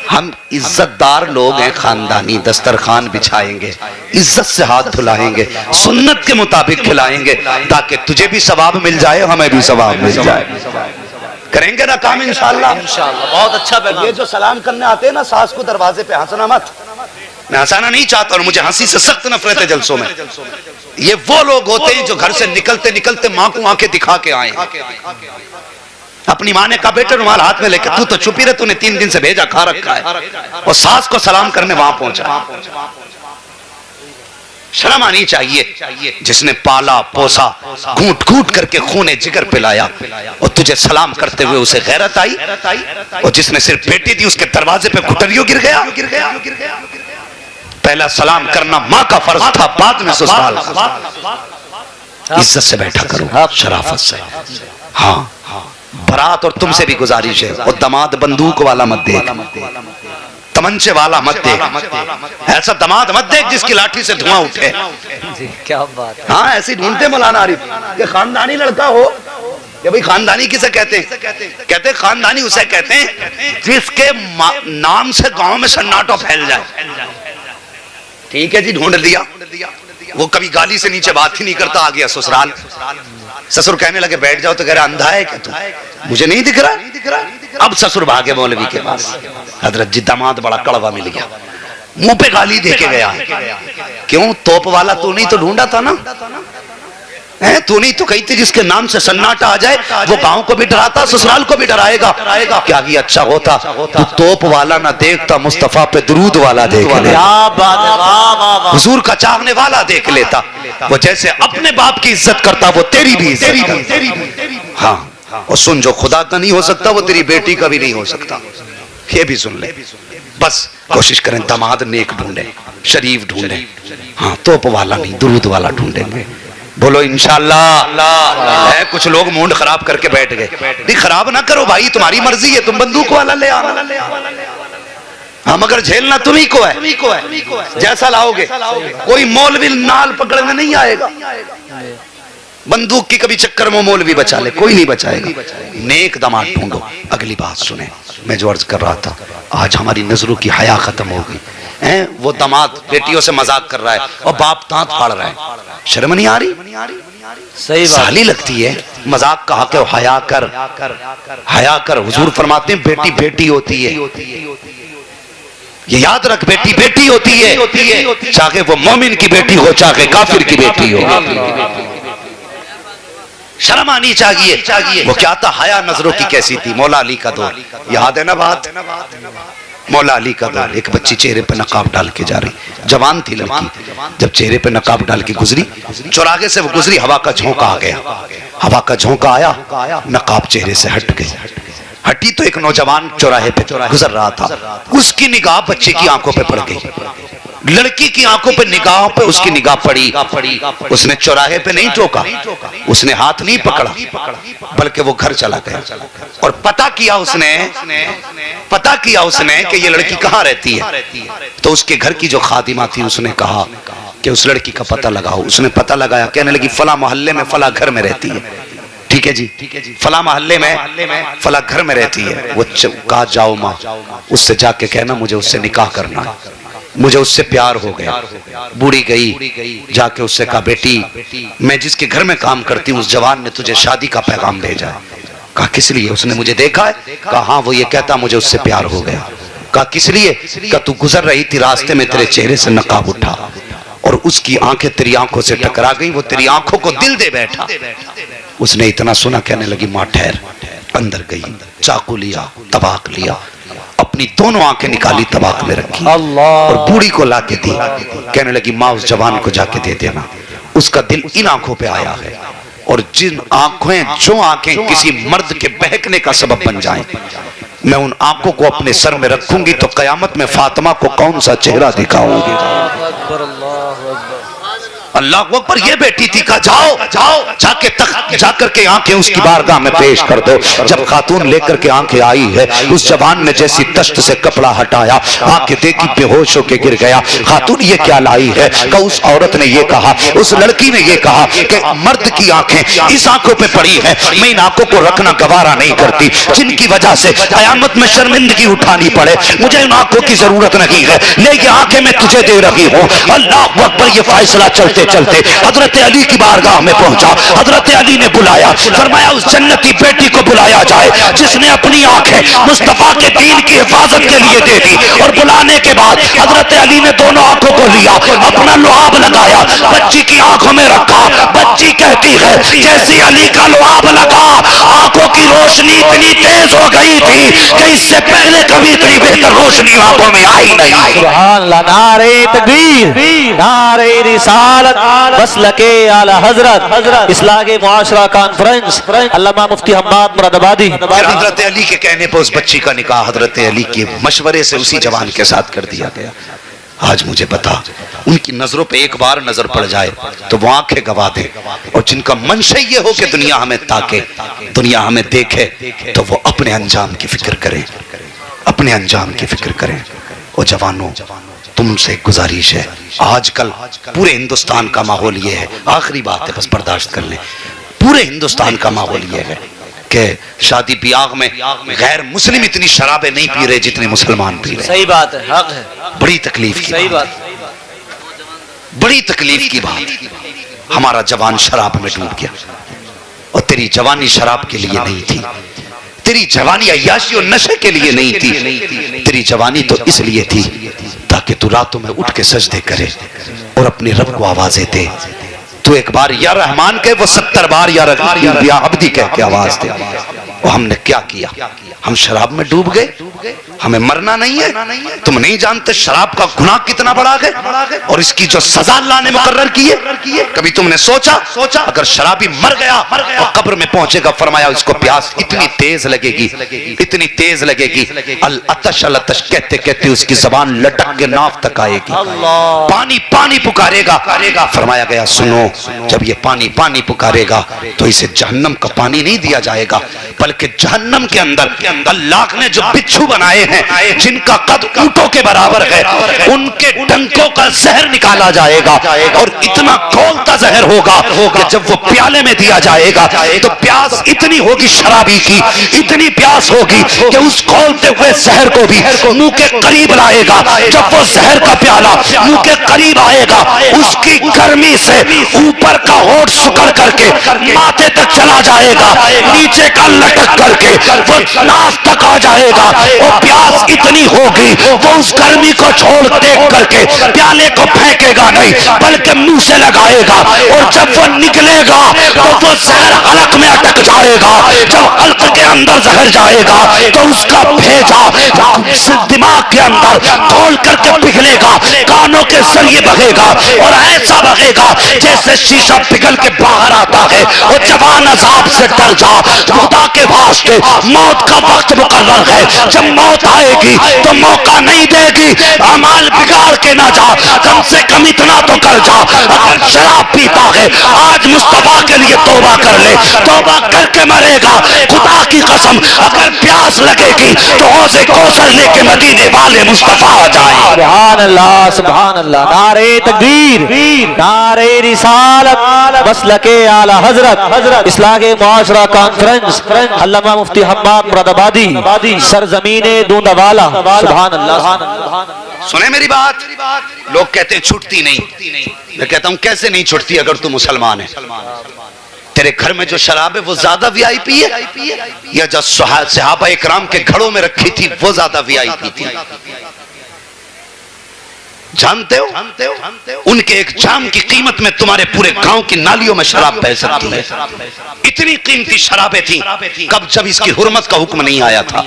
हम इज्जतदार लोग हैं, खानदानी, दस्तरखान बिछाएंगे, इज्जत से हाथ धुलाएंगे, सुन्नत के मुताबिक खिलाएंगे, ताकि तुझे भी सवाब मिल जाए, हमें भी सवाब मिल जाए। करेंगे ना काम इंशाअल्लाह। बहुत अच्छा। ये जो सलाम करने आते हैं ना सास को दरवाजे पे, हंसना मत। मैं हंसाना नहीं चाहता और मुझे हंसी से सख्त नफरत है जलसों में। ये वो लोग होते हैं जो घर से निकलते निकलते माँ को आंखें दिखा के आए। अपनी माँ ने कहा बेटे रुमाल हाथ में लेके, तू तो चुप ही रहे, तूने 3 दिन से भेजा खा रखा है, और सास को सलाम करने वहां पहुंचा। शर्म आनी चाहिए। जिसने पाला पोसा, घूट घूट करके खूने जिगर पिलाया, और तुझे सलाम करते हुए उसे गैरत आई। और जिसने सिर्फ बेटी दी, उसके दरवाजे पे घुटरियों गिर गया। पहला सलाम करना माँ का फर्ज था, बाद में ससुराल। इज्जत से बैठा करो, शराफत से। हाँ, बारात और तुमसे भी गुजारिश है, और दमाद बंदूक वाला मत देख, तमंचे वाला मत देख, ऐसा दमाद मत देख जिसकी लाठी से धुआं उठे। क्या बात है। हाँ, ऐसी ढूंढते मौलाना आरिफ कि खानदानी लड़का हो। ये भाई खानदानी किसे कहते हैं? कहते खानदानी उसे कहते हैं जिसके नाम से गांव में सन्नाटा फैल जाए। ठीक है जी, ढूंढ लिया। वो कभी गाली से नीचे बात ही नहीं करता, आ गया ससुराल। ससुर कहने लगे बैठ जाओ, तो कह रहा अंधा है क्या तू, मुझे नहीं दिख रहा। अब ससुर भागे मौलवी के पास, हजरत जी दामाद बड़ा कड़वा मिल गया, मुंह पे गाली देके गया। क्यों? तोप वाला तू नहीं तो ढूंढा था ना, तू नहीं तो कही थी जिसके नाम से सन्नाटा आ जाए वो गांव को भी डराता, ससुराल को भी डराएगा। क्या ही अच्छा होता तू तोप वाला ना देखता, मुस्तफा पे दुरूद वाला देख लेता, हुजूर का चाहने वाला देख लेता। वो जैसे अपने बाप की इज्जत करता, वो तेरी भी इज्जत करता। हाँ, और सुन, जो खुदा का नहीं हो सकता वो तेरी बेटी का भी नहीं हो सकता। ये भी सुन ले। बस कोशिश करें दामाद नेक ढूंढे, शरीफ ढूंढे। हाँ, तोप वाला नहीं, दुरूद वाला ढूंढेंगे। बोलो इंशाअल्लाह। है कुछ लोग मूड खराब करके बैठ गए। नहीं, खराब ना करो भाई, तुम्हारी मर्जी है, तुम बंदूक वाला ले आना। हम अगर झेलना तुम्ही को है, जैसा लाओगे। कोई मौलवी नाल पकड़ने नहीं आएगा। बंदूक की कभी चक्कर में मौलवी बचा ले, कोई नहीं बचाएगा। नेक दामाद ढूंढो। अगली बात सुने, मैं जो अर्ज कर रहा था, आज हमारी नजरों की हया खत्म हो गई है। वो दामाद बेटियों से मजाक कर रहा है और बाप दांत फाड़ रहा है, शर्म नहीं आ रही? सही बात। साली लगती है, मजाक कहा के हया कर, हया कर। हुजूर फरमाते हैं बेटी बेटी होती है, ये याद रख, बेटी बेटी होती है, चाहे वो मोमिन की बेटी हो, चाहे काफिर की बेटी हो। शर्म आनी चाहिए। वो क्या था, हया नजरों की कैसी थी? मौला अली का दौर, याद है ना बात? मौला अली का दौर, एक बच्ची चेहरे पे नकाब डाल के जा रही, जवान थी लड़की, जब चेहरे पे नकाब डाल के गुजरी, चौराहे से वो गुजरी, हवा का झोंका आ गया, हवा का झोंका आया, नकाब चेहरे से हट गई, हटी तो एक नौजवान चौराहे पे गुजर रहा था, उसकी निगाह बच्ची की आंखों पे पड़ गई, लड़की की आंखों पे निगाहों पे उसकी निगाह पड़ी, उसने चौराहे पे नहीं टोका, उसने हाथ नहीं पकड़ा, बल्कि वो घर चला गया और पता किया उसने कि ये लड़की कहाँ रहती है। तो उसके घर की जो खादिमा थी उसने कहा कि उस लड़की का पता लगाओ। उसने पता लगाया, कहने लगी फला मोहल्ले में फला घर में रहती है। ठीक है जी, फला मोहल्ले में फला घर में रहती है। वो कहा जाओ माँ, उससे जाके कहना मुझे उससे निकाह करना है, मुझे उससे प्यार हो गया। बूढ़ी गई, जाके उससे कहा बेटी मैं जिसके घर में काम करती हूँ उस जवान ने तुझे शादी का पैगाम भेजा है। कहा किस लिए? उसने मुझे देखा है। कहा हाँ, वो ये कहता मुझे उससे प्यार हो गया। कहा किस लिए? कहा तू गुजर रही थी, रास्ते में तेरे चेहरे से नकाब उठा और उसकी आंखें तेरी आंखों से टकरा गई, वो तेरी आंखों को दिल दे बैठा। उसने इतना सुना, कहने लगी माँ ठहर। अंदर गई, चाकू लिया, तबाक लिया, अपनी दोनों आंखें निकाली, तबाक में रखी और बूढ़ी को लाके दी। कहने लगी माँ उस जवान को जाके दे देना, उसका दिल इन आंखों पे आया है और जो आंखें किसी मर्द के बहकने का सबब बन जाएं, मैं उन आंखों को अपने सर में रखूंगी तो कयामत में फातिमा को कौन सा चेहरा दिखाऊंगी। अल्लाह अकबर। ये बेटी थी, कहा जाओ जाके तख्त जाकर के आंखें उसकी बारगाह में पेश कर दो। जब खातून लेकर के आंखें आई है, उस जवान ने जैसी तश्त से कपड़ा हटाया, आंखें देखी, बेहोश होकर गिर गया। खातून ये क्या लाई है? का उस औरत ने ये कहा, उस लड़की ने ये कहा कि मर्द की आंखें इस आंखों पे पड़ी है, मैं इन आंखों को रखना गवारा नहीं करती, जिनकी वजह से कयामत में शर्मिंदगी उठानी पड़े, मुझे इन आंखों की जरूरत नहीं है, ले ये आंखें मैं तुझे दे रही हूँ। अल्लाह अकबर। ये फैसला चलते चलते हजरत अली की बारगाह में पहुंचा। हजरत अली ने बुलाया, फरमाया उस जन्नती बेटी को बुलाया जाए जिसने अपनी आंखें मुस्तफा के दीन की हिफाजत के लिए दे दी। और बुलाने के बाद हजरत अली ने दोनों आंखों को लिया, अपना लुआब लगाया, बच्ची की आंखों में रखा। बच्ची कहती है जैसे अली का लुआब लगा, आंखों की रोशनी इतनी तेज हो गई थी कि इससे पहले कभी इतनी बेहतर रोशनी आंखों में आई नहीं। सुभान अल्लाह। नारे तकबीर, नारे रिसालत, मसलके आला हजरत, इस्लागे मुआशरा कॉन्फ्रेंस, अल्लामा मुफ्ती हम्माद मुरादाबादी। हजरत अली के कहने पर उस बच्ची का निकाह हजरत अली के मशवरे से उसी जवान के साथ कर दिया गया। आज मुझे बता, उनकी नजरों पे एक बार नजर पड़ जाए तो वो आंखें गवा दे, और जिनका मंशा ये हो कि दुनिया हमें ताके, दुनिया हमें देखे, तो वो अपने अंजाम की फिक्र करें, अपने अंजाम की फिक्र करें। और जवानों, तुमसे गुजारिश है, आजकल पूरे हिंदुस्तान का माहौल ये है, आखिरी बात है बस बर्दाश्त कर लें, पूरे हिंदुस्तान का माहौल ये है कि शादी ब्याह में गैर मुस्लिम इतनी शराबें नहीं पी रहे जितने मुसलमान पी रहे। सही बात है, हक है, बड़ी तकलीफ की सही बात, बड़ी तकलीफ की बात। हमारा जवान शराब में डूब गया, और तेरी जवानी शराब के लिए नहीं थी, तेरी जवानी अय्याशी और नशे के लिए नहीं थी, तेरी जवानी तो इसलिए थी ताकि तू रातों में उठ के सजदे करे और अपने रब को आवाजें दे। तू एक बार या रहमान कहे, वो 70 बार या अब्दी कह के आवाज दे। और हमने क्या किया? हम शराब में डूब गए, हमें मरना नहीं है। तुम नहीं जानते शराब का गुनाह कितना बड़ा है और इसकी जो सजा अल्लाह ने मुकर्रर की है। कभी तुमने सोचा अगर शराबी मर गया और कब्र में पहुंचेगा, फरमाया इसको प्यास इतनी तेज लगेगी, इतनी तेज लगेगी, अल अतश कहते कहते उसकी जबान लटक के नाफ तक आएगी, पानी पानी पुकारेगा। फरमाया गया सुनो, जब ये पानी पानी पुकारेगा तो इसे जहन्नम का पानी नहीं दिया जाएगा, बल्कि जहन्नम के अंदर अल्लाह ने जो बिच्छू बनाए हैं जिनका कद ऊंटों के बराबर है, उनके डंकों का जहर निकाला जाएगा। और इतना खौलता जहर होगा कि जब वो प्याले में दिया जाएगा तो प्यास इतनी होगी शराबी की, इतनी प्यास होगी कि उस खौलते हुए जहर को भी मुंह के करीब लाएगा। जब वो जहर का प्याला मुंह के करीब आएगा, उसकी गर्मी से ऊपर का होठ सुकड़ करके माथे तक चला जाएगा, नीचे का लटक करके वो नाक तक आ जाएगा, और प्यास इतनी होगी वो उस गर्मी को छोड़ देख करके प्याले को फेंकेगा नहीं बल्कि मुंह से लगाएगा, और जब वो निकलेगा तो वो जहर हलक में अटक जाएगा। जब हल्क के अंदर जहर जाएगा तो उसका भेजा दिमाग के अंदर खोल करके पिघलेगा, कानों के जरिए बहेगा और ऐसा बहेगा जैसे शीशा पिघल के बाहर आता है। और जवान अजाब से डर जा, खुदा के वास्ते मौत का वक्त मुकर्रर है। जब मौत आएगी तो मौका नहीं देगी, अमाल बिगाड़ के ना जा, कम से कम इतना तो कर जा। अगर शराब पीता है आज मुस्तफा के लिए तौबा कर ले, तौबा करके मरेगा। खुदा की कसम अगर प्यास लगेगी तो हौज़े कौसर लेके मदीने वाले मुस्तफा आ जाए। सुभान अल्लाह, सुभान अल्लाह। नारे तकबीर, नारे रिसालत, मसलके आला हजरत, इस्लाहे मुआशरा कॉन्फ्रेंस, अल्लामा मुफ्ती हम्माद मुरादाबादी, सरजमीने दूंदावाला। सुभान अल्लाह। सुने मेरी बात, लोग कहते हैं छुटती नहीं, मैं कहता हूं कैसे नहीं छुटती अगर तू मुसलमान है। तेरे घर में जो शराब है वो ज्यादा वीआईपी है या जो सहाबा इकराम के घड़ों में रखी थी वो ज्यादा वीआईपी थी? जानते हो उनके एक जाम की कीमत में तुम्हारे पूरे गांव की नालियों में शराब बह सकती है। इतनी कीमती शराबें थी कब, जब इसकी हुर्मत का हुक्म नहीं आया था।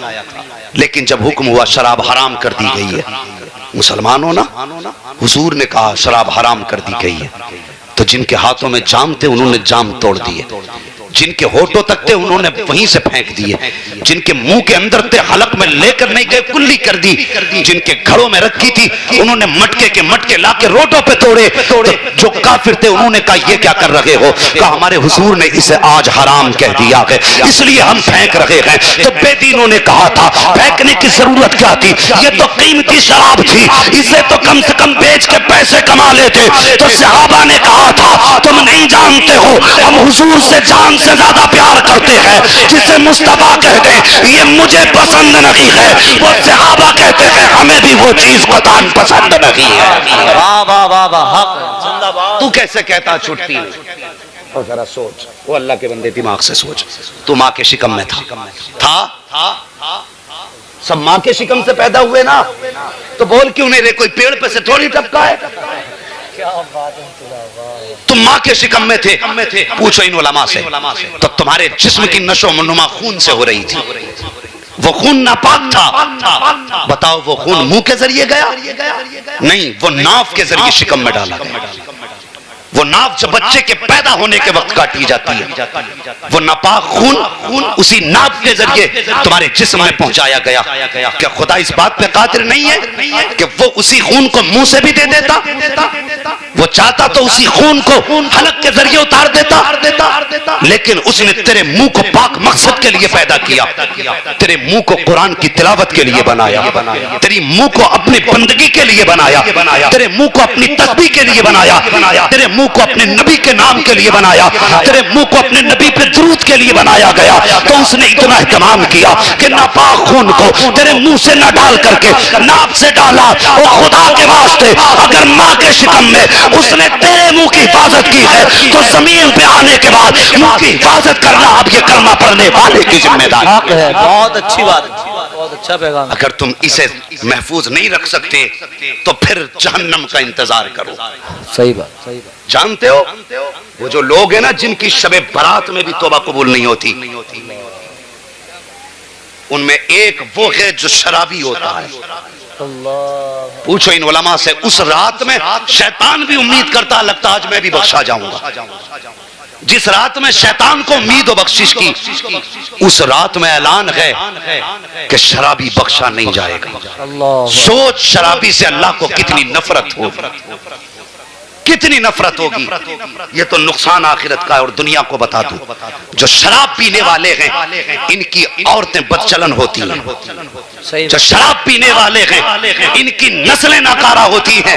लेकिन जब हुक्म हुआ शराब हराम कर दी गई है, मुसलमानों ना, हुजूर ने कहा शराब हराम कर दी गई है, तो जिनके हाथों में जाम थे उन्होंने जाम तोड़ दिए, जिनके होठों तक थे उन्होंने वहीं से फेंक दिए, जिनके मुंह के अंदर थे हलक में लेकर नहीं गए, कुल्ली कर दी। जिनके घरों में रखी थी उन्होंने मटके के मटके लाके रोडों पे तोड़े। तो जो काफिर थे उन्होंने कहा ये क्या कर रहे हो? कहा हमारे हुजूर ने इसे आज हराम कह दिया है इसलिए हम फेंक रहे हैं। तो बेदीनों ने कहा था फेंकने की जरूरत क्या थी, ये तो कीमती शराब थी, इसे तो कम से कम बेच के पैसे कमा लेते। तो सहाबा ने कहा था तुम नहीं जानते हो हम हुजूर से जान से ज्यादा प्यार करते हैं। जिसे मुस्तफा कहते हैं ये मुझे पसंद नहीं है, वो सहाबा कहते हैं हमें भी वो चीज बतान पसंद नहीं है। वाह वाह वाह वाह, हक। तू कैसे कहता छुटती नहीं? और जरा सोच, वो अल्लाह के बंदे दिमाग से सोच, तू माँ के शिकम में था सब माँ के शिकम से पैदा हुए ना, तो बोल क्यों नहीं रहे? कोई पेड़ पे से थोड़ी टपका है। तुम माँ के शिकम में थे, पूछो इन उलमा से, तो तुम्हारे जिस्म की नशो नुमा खून से हो रही थी, वो खून नापाक था। बताओ वो खून मुंह के जरिए गया? नहीं, वो नाफ के जरिए शिकम में डाला गया। वो नाफ जब बच्चे के पैदा होने के वक्त काटी जाती है, वो नापाक खून उसी नाफ के जरिए तुम्हारे जिस्म में पहुंचाया गया। क्या खुदा इस बात पे कादिर नहीं है कि वो उसी खून को मुंह से भी दे देता? वो चाहता तो उसी खून को हलक के जरिए उतार देता, लेकिन उसने तेरे मुंह को पाक मकसद के लिए पैदा किया, तेरे मुंह को कुरान की तिलावत के लिए बनाया, तेरी मुंह को अपनी बंदगी के लिए बनाया, तेरे मुंह को अपनी तस्बीह के लिए बनाया, तेरे मुंह को अपने नबी के नाम के लिए बनाया, तेरे मुंह को अपने नबी पे दुरूद के लिए बनाया गया। तो उसने इतना एहतमाम किया कि नापाक खून को तेरे मुंह से न डाल करके नाप से डाला। और खुदा के वास्ते अगर माँ के शिकम में उसने तेरे मुंह की हिफाजत की है तो जमीन पे आने के बाद मुंह की हिफाजत करना अब ये कलमा पढ़ने वाले की जिम्मेदारी है। बहुत अच्छी बात, बहुत अच्छा पैगाम। अगर तुम इसे महफूज नहीं रख सकते तो फिर जहन्नम का इंतजार करो। सही बात, सही बात। जानते हो वो जो लोग हैं ना जिनकी शबे बारात में भी तौबा कबूल नहीं होती, उनमें एक वो है जो शराबी होता है। पूछो इन उलमा से, उस रात में शैतान भी उम्मीद करता लगता आज मैं भी बख्शा जाऊंगा। जिस रात में शैतान को उम्मीद हो बख्शिश की, उस रात में ऐलान है कि शराबी बख्शा नहीं जाएगा। सोच शराबी से अल्लाह को कितनी नफरत होगी, कितनी नफरत होगी। ये तो नुकसान आखिरत का है। और दुनिया को बता दूं, जो शराब पीने वाले हैं इनकी औरतें बदचलन होती हैं। जो शराब पीने वाले हैं इनकी नस्लें नाकारा होती हैं,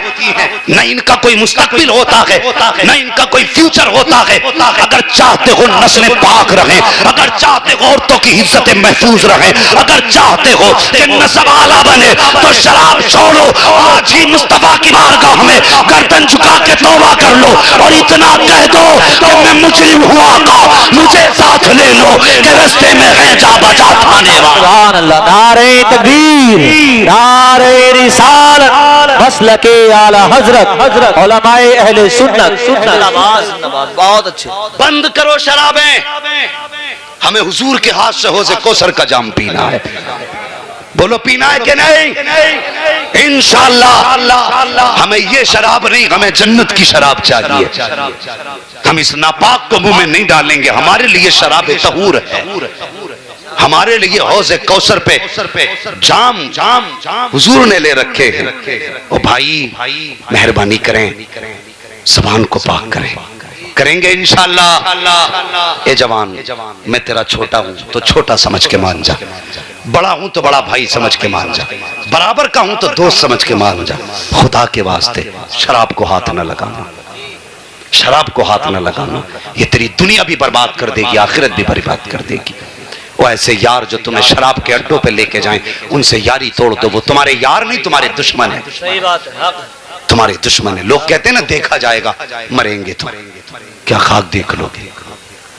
न इनका कोई मुस्तकबिल होता है, न इनका कोई फ्यूचर होता है। अगर चाहते हो नस्लें पाक रहें, अगर चाहते हो औरतों की इज्जतें महफूज रहें, अगर चाहते हो कि नस्ब आला बने, तो शराब छोड़ो। आज ही मुस्तफा की बारगाह में गर्दन झुका के तौबा कर लो और इतना कह दो कि मैं मुजरिम हूँ आका, मुझे साथ ले लो कि रास्ते में है जा बचा थाने वाला। सुभान अल्लाह। नारे तकबीर, नारे रिसालत, मसलके आला हजरत, उलमाए अहले सुन्नत। बहुत अच्छे। बंद करो शराबें, हमें हुजूर के हाथ से हौज़े कौसर का जाम पीना है। बोलो पीना है कि नहीं? इंशाअल्लाह हमें ये शराब नहीं, हमें जन्नत की शराब चाहिए। हम इस नापाक को मुंह में नहीं डालेंगे। हमारे लिए शराब तहूर है, हमारे लिए हौज़े कौसर पे जाम हुजूर ने ले रखे हैं। ओ भाई मेहरबानी करें, ज़बान को पाक करें। करेंगे इंशाअल्लाह। ए जवान, मैं तेरा छोटा हूं तो छोटा समझ के मान जा, बड़ा हूं तो बड़ा भाई समझ के मान जा, बराबर का हूं तो दोस्त समझ के मान जा। खुदा के वास्ते शराब को हाथ न लगाना, शराब को हाथ न लगाना। ये तेरी दुनिया भी बर्बाद कर देगी, आखिरत भी बर्बाद कर देगी। वो ऐसे यार जो तुम्हें शराब के अड्डों पे लेके जाएं, उनसे यारी तोड़ दो। वो तुम्हारे यार नहीं, तुम्हारे दुश्मन है। सही बात है, तुम्हारे दुश्मन है। लोग कहते हैं ना देखा जाएगा, मरेंगे तो क्या खाक देख लोगे।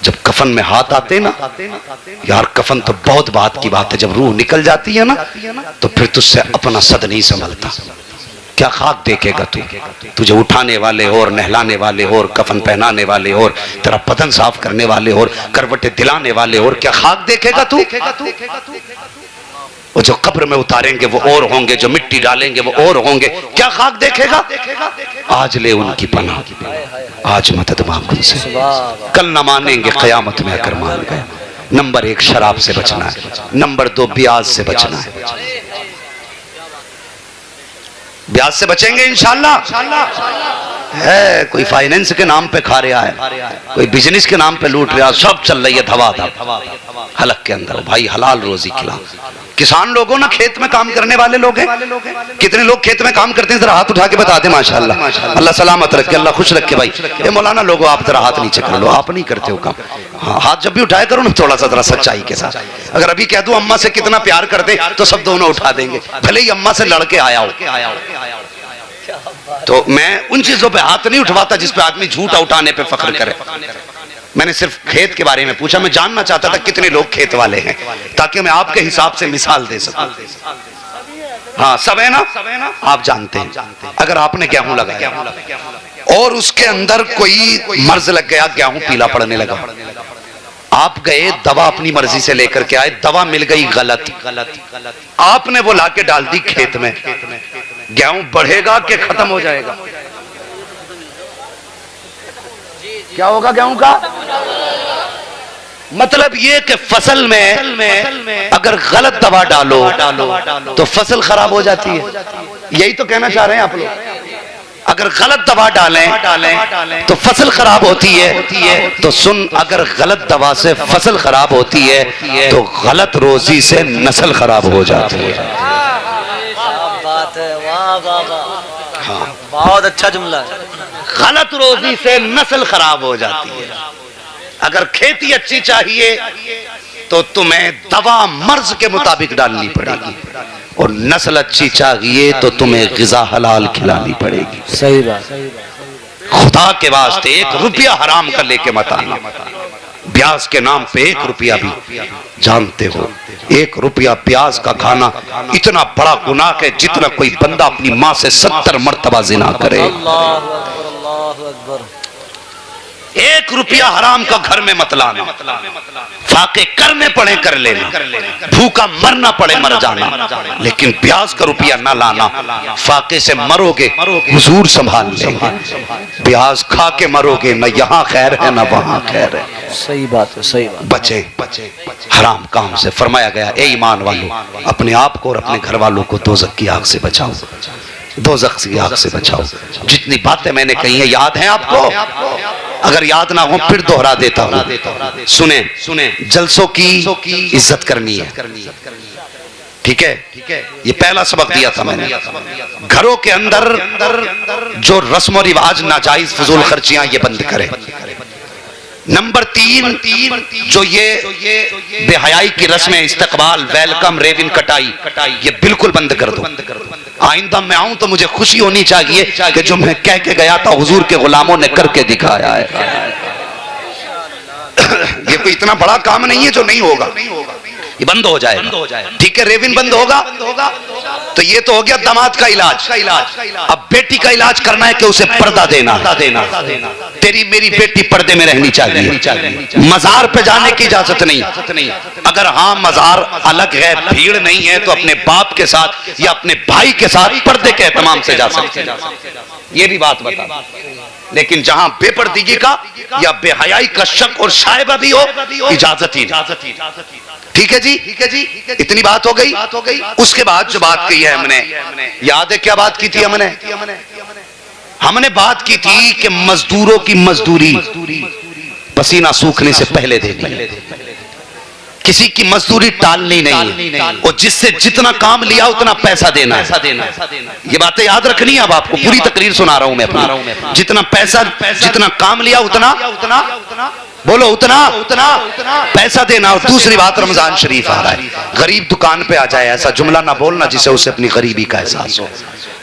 जब कफन में हाथ आते ना यार, कफन तो बहुत बात की बात है। जब रूह निकल जाती है ना तो फिर तुझसे अपना सद नहीं संभलता। क्या खाक देखेगा तू? तुझे उठाने वाले और नहलाने वाले और कफन पहनाने वाले और तेरा बदन साफ करने वाले और करवटें दिलाने वाले और क्या खाक देखेगा तू? वो जो कब्र में उतारेंगे वो और होंगे, जो मिट्टी डालेंगे वो और होंगे। क्या खाक देखेगा? आज ले उनकी पनाह, आज मदद मांग उनसे। कल न मानेंगे, क़यामत में अगर मान गए। नंबर 1 शराब से बचना है, नंबर 2 ब्याज से बचना है। ब्याज से बचेंगे इंशाअल्लाह। है कोई फाइनेंस के नाम पे खा रहा है, कोई बिजनेस के नाम पे लूट रहा है, सब चल रही है धवाधम हलक के अंदर। भाई हलाल रोजी खिला। किसान लोगों ना, खेत में काम करने वाले लोग हैं। कितने लोग खेत में काम करते हैं जरा हाथ उठा के बता दे। माशाअल्लाह, अल्लाह सलामत रखे, अल्लाह खुश रखे। भाई ये मौलाना लोगों, आप जरा हाथ नीचे कर लो, आप नहीं करते हो काम। हाँ, हाथ जब भी उठाया करो ना थोड़ा सा जरा सच्चाई के साथ। अगर अभी कह दूं अम्मा से कितना प्यार करते तो सब दोनों उठा देंगे, भले ही अम्मा से लड़के आया हो। तो मैं उन चीजों पे हाथ नहीं उठवाता जिस पे आदमी झूठा उठाने पे फख्र करे। मैंने सिर्फ खेत के बारे में पूछा। मैं जानना चाहता था कितने लोग खेत वाले हैं, ताकि मैं आपके हिसाब से मिसाल दे सकूं। हाँ, सब है ना, आप जानते हैं। अगर आपने गेहूं लगाया और उसके अंदर कोई मर्ज लग गया, गेहूं पीला पड़ने लगा, आप गए दवा अपनी मर्जी से लेकर के आए, दवा मिल गई गलत, आपने वो लाके डाल दी खेत में, गेहूं बढ़ेगा कि खत्म हो जाएगा? क्या होगा गेहूं का? मतलब ये कि फसल में अगर गलत दवा डालो तो फसल खराब हो जाती है। यही तो कहना चाह रहे हैं आप लोग। अगर गलत दवा डालें तो फसल खराब होती है। तो सुन, अगर गलत दवा से फसल खराब होती है तो गलत रोजी से नस्ल खराब हो जाती है। हाँ, बहुत अच्छा जुमला है। गलत रोजी से नस्ल खराब हो जाती है। अगर खेती अच्छी चाहिए तो तुम्हें दवा मर्ज के मुताबिक डालनी पड़ेगी, और नस्ल अच्छी चाहिए तो तुम्हें ग़िज़ा हलाल खिलानी पड़ेगी। सही बात। खुदा के वास्ते 1 रुपया हराम का लेके मत आना। ब्याज के नाम पे 1 रुपया भी, जानते हो 1 रुपया ब्याज का खाना इतना बड़ा गुनाह है जितना कोई बंदा अपनी माँ से 70 मर्तबा जिना करे। 1 रुपया हराम का घर में मत लाना। फाके करने पड़े कर लेना, भूखा मरना पड़े मर जाना, लेकिन ब्याज का रुपया ना लाना। फाके से मरोगे हुजूर संभाल लेंगे, ब्याज खा के मरोगे, न यहाँ खैर है न वहाँ खैर है। सही बात है, सही बात। बचे हराम काम से। फरमाया गया, ए ईमान वालों, अपने आप को और अपने घर वालों को दोज़ख की आग से बचाओ, दोज़ख की आग से बचाओ। जितनी बातें मैंने कही है याद है आपको? अगर याद ना हो फिर दोहरा देता हूं। सुने, जलसों की इज्जत करनी है, ठीक है? ये पहला सबक दिया था मैंने। घरों के अंदर जो रस्म और रिवाज नाजायज फजूल खर्चियां, ये बंद करें। नंबर 3, जो ये बेहयाई की रस्में, इस्तकबाल, वेलकम, रेविन कटाई, ये बिल्कुल बंद कर दो। आइंदा मैं आऊं तो मुझे खुशी होनी चाहिए कि जो मैं कह के गया था हुजूर के गुलामों ने करके दिखाया है। ये कोई इतना बड़ा काम नहीं है जो नहीं होगा, ये बंद हो जाए, ठीक है। रेविन बंद होगा तो ये तो हो गया दामाद का इलाज। अब बेटी का इलाज करना है कि उसे पर्दा देना। तेरी मेरी बेटी पर्दे में रहनी चाहिए। मजार पे जाने की इजाजत नहीं। अगर हाँ मजार अलग है, भीड़ नहीं है, तो अपने बाप के साथ या अपने भाई के साथ पर्दे के एहतमाम से जा सकते हैं। ये भी बात बता। लेकिन जहां बेपर्दगी का या बेहयाई का शक और शायबा भी हो, इजाजत ही नहीं। ठीक है जी, इतनी बात हो गई। उसके बाद जो बात कही है हमने, याद है क्या बात की थी हमने बात की थी कि मजदूरों की मजदूरी पसीना सूखने से पहले देनी, किसी की मजदूरी टालनी नहीं, और जिससे जितना काम लिया उतना पैसा देना है। ये बातें याद रखनी है। अब आपको पूरी तकरीर सुना रहा हूं मैं अपनी। जितना पैसा, जितना काम लिया उतना बोलो, उतना पैसा देना। और दूसरी बात, रमजान शरीफ आ रहा है, गरीब दुकान पे आ जाए, ऐसा जुमला ना बोलना जिसे उसे अपनी गरीबी का एहसास हो।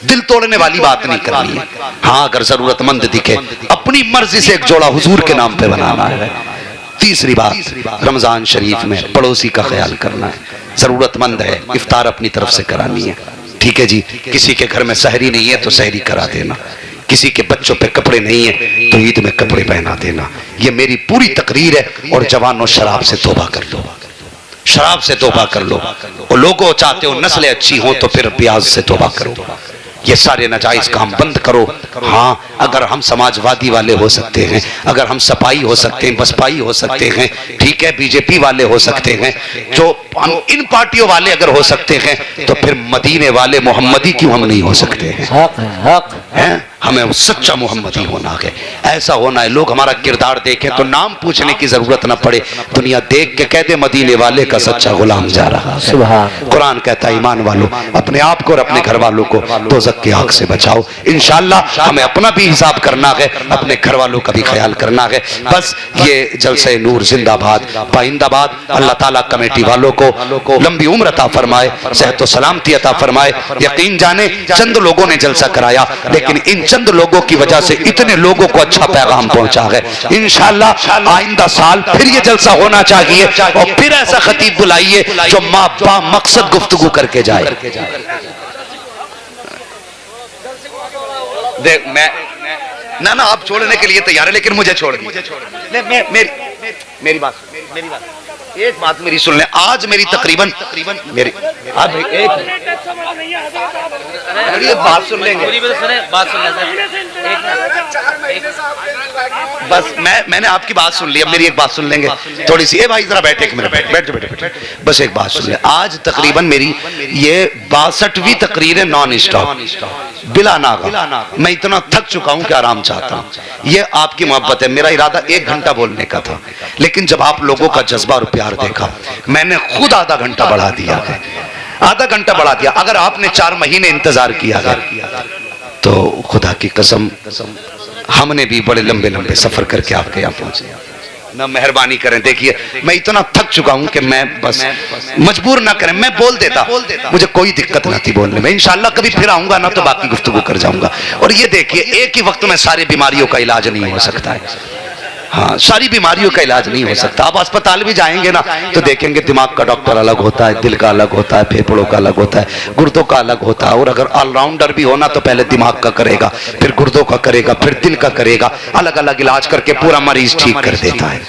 दिल तोड़ने वाली बात नहीं करनी है। हाँ, अगर जरूरतमंद दिखे अपनी मर्जी से एक जोड़ा हुजूर के नाम पे बनाना है। तीसरी बात, रमजान शरीफ में पड़ोसी का ख्याल करना है। जरूरतमंद है, इफ्तार अपनी तरफ से करानी है। ठीक है जी। किसी के घर में सहरी नहीं है तो सहरी करा देना। किसी के बच्चों पे कपड़े नहीं है तो ईद में कपड़े पहना देना। ये मेरी पूरी तकरीर है। और जवानों, शराब से तौबा कर लो, शराब से तौबा कर लो। और लोगों चाहते हो नस्लें अच्छी हो तो फिर प्याज से तौबा करो। ये सारे नाजायज काम बंद करो। हाँ, अगर हम समाजवादी वाले हो सकते हैं, अगर हम सपाई हो सकते हैं, बसपाई हो सकते हैं, ठीक है, बीजेपी वाले हो सकते हैं, जो हम इन पार्टियों वाले अगर हो सकते हैं तो फिर मदीने वाले मोहम्मदी क्यों हम नहीं हो सकते हैं? हमें सच्चा मोहम्मदी होना है, ऐसा होना है। लोग हमारा किरदार देखें तो नाम पूछने की जरूरत ना पड़े, दुनिया देख के कह दे मदीने वाले का सच्चा गुलाम जा रहा है। कुरान कहता है, ईमान वालों अपने आप को और अपने घर वालों को दोज़ख की आग से बचाओ। इंशाअल्लाह हमें अपना भी हिसाब करना है, अपने घर वालों का भी ख्याल करना है। बस ये जलसे नूर जिंदाबाद पाइंदाबाद। अल्लाह ताला कमेटी वालों को लंबी उम्र अता फरमाए, सेहत व सलामती अता फरमाए। यकीन जाने चंद लोगों ने जलसा कराया, लेकिन इन चंद लोगों की वजह से इतने लोगों को अच्छा पैगाम पहुंचा है। इंशाअल्लाह आइंदा साल फिर ये जलसा होना चाहिए और फिर ऐसा खतीब बुलाइए जो माँ बा मकसद गुफ्तगू करके जाए। देख, मैं ना आप छोड़ने के लिए तैयार है, लेकिन मुझे छोड़ दीजिए। मेरी बात, एक बात मेरी सुन लें। आज मेरी तकरीबन मेरी आप एक बात सुन लेंगे, बात सुन बस मैंने आपकी बात सुन ली, अब मेरी एक बात सुन लेंगे थोड़ी सी। ए भाई जरा बैठे, एक मिनट बैठ, बस एक बात सुन ले। आज तकरीबन मेरी ये 62वीं तकरीर है, नॉन स्टॉप, बिला नागा। मैं इतना थक चुका हूं कि आराम चाहता हूं। ये आपकी मोहब्बत है। मेरा इरादा 1 घंटा बोलने का था, लेकिन जब आप लोगों का जज्बा और प्यार देखा, मैंने खुद आधा घंटा बढ़ा दिया है, आधा घंटा बढ़ा दिया। अगर आपने 4 महीने इंतजार किया है तो खुदा की कसम हमने भी बड़े लंबे लंबे सफर करके आपके यहाँ पहुंचे ना। मेहरबानी करें, देखिए मैं इतना थक चुका हूं कि मैं बस मजबूर ना करें, मैं बोल देता, मुझे कोई दिक्कत ना थी बोलने में। इंशाल्लाह कभी फिर आऊंगा ना तो बाकी गुफ्तगू कर जाऊंगा। और ये देखिए, एक ही वक्त में सारी बीमारियों का इलाज नहीं हो सकता है। हाँ, सारी बीमारियों का इलाज नहीं हो सकता। आप अस्पताल भी जाएंगे ना तो देखेंगे दिमाग का डॉक्टर अलग होता है, दिल का अलग होता है, फेफड़ों का अलग होता है, गुर्दों का अलग होता है। और अगर ऑलराउंडर भी होना तो पहले दिमाग का करेगा, फिर गुर्दों का करेगा, फिर दिल का करेगा, अलग अलग इलाज करके पूरा मरीज ठीक कर देता है।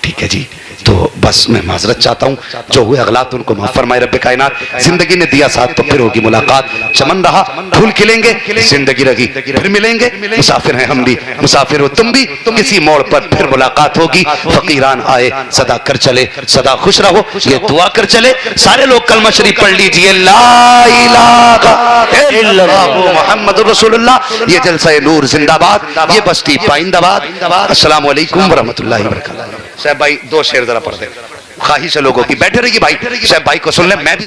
ठीक है जी। तो बस मैं माजरत चाहता हूँ, जो हुए अगलात उनको माफ फरमाए रब्बे कायनात। जिंदगी ने दिया साथ तो फिर होगी मुलाकात, चमन रहा फूल खिलेंगे, जिंदगी रही फिर मिलेंगे। मुसाफिर हैं हम भी, मुसाफिर हो तुम भी, किसी मोड़ पर फिर मुलाकात होगी। फकीरान आए सदा कर चले, सदा खुश रहो, ये दुआ कर चले। सारे लोग कलमा शरीफ पढ़ लीजिए, ला इलाहा इल्लल्लाह मुहम्मदुर रसूलुल्लाह। ये जलसा नूर जिंदाबाद, ये बस्ती पाइंदाबाद। अस्सलामु अलैकुम व रहमतुल्लाहि व बरकातहू। साहब भाई 2 शेर जरा पढ़ दे, ख्वाहिश है लोगों की। बैठे रहिए भाई, साहब भाई को सुन ले। मैं भी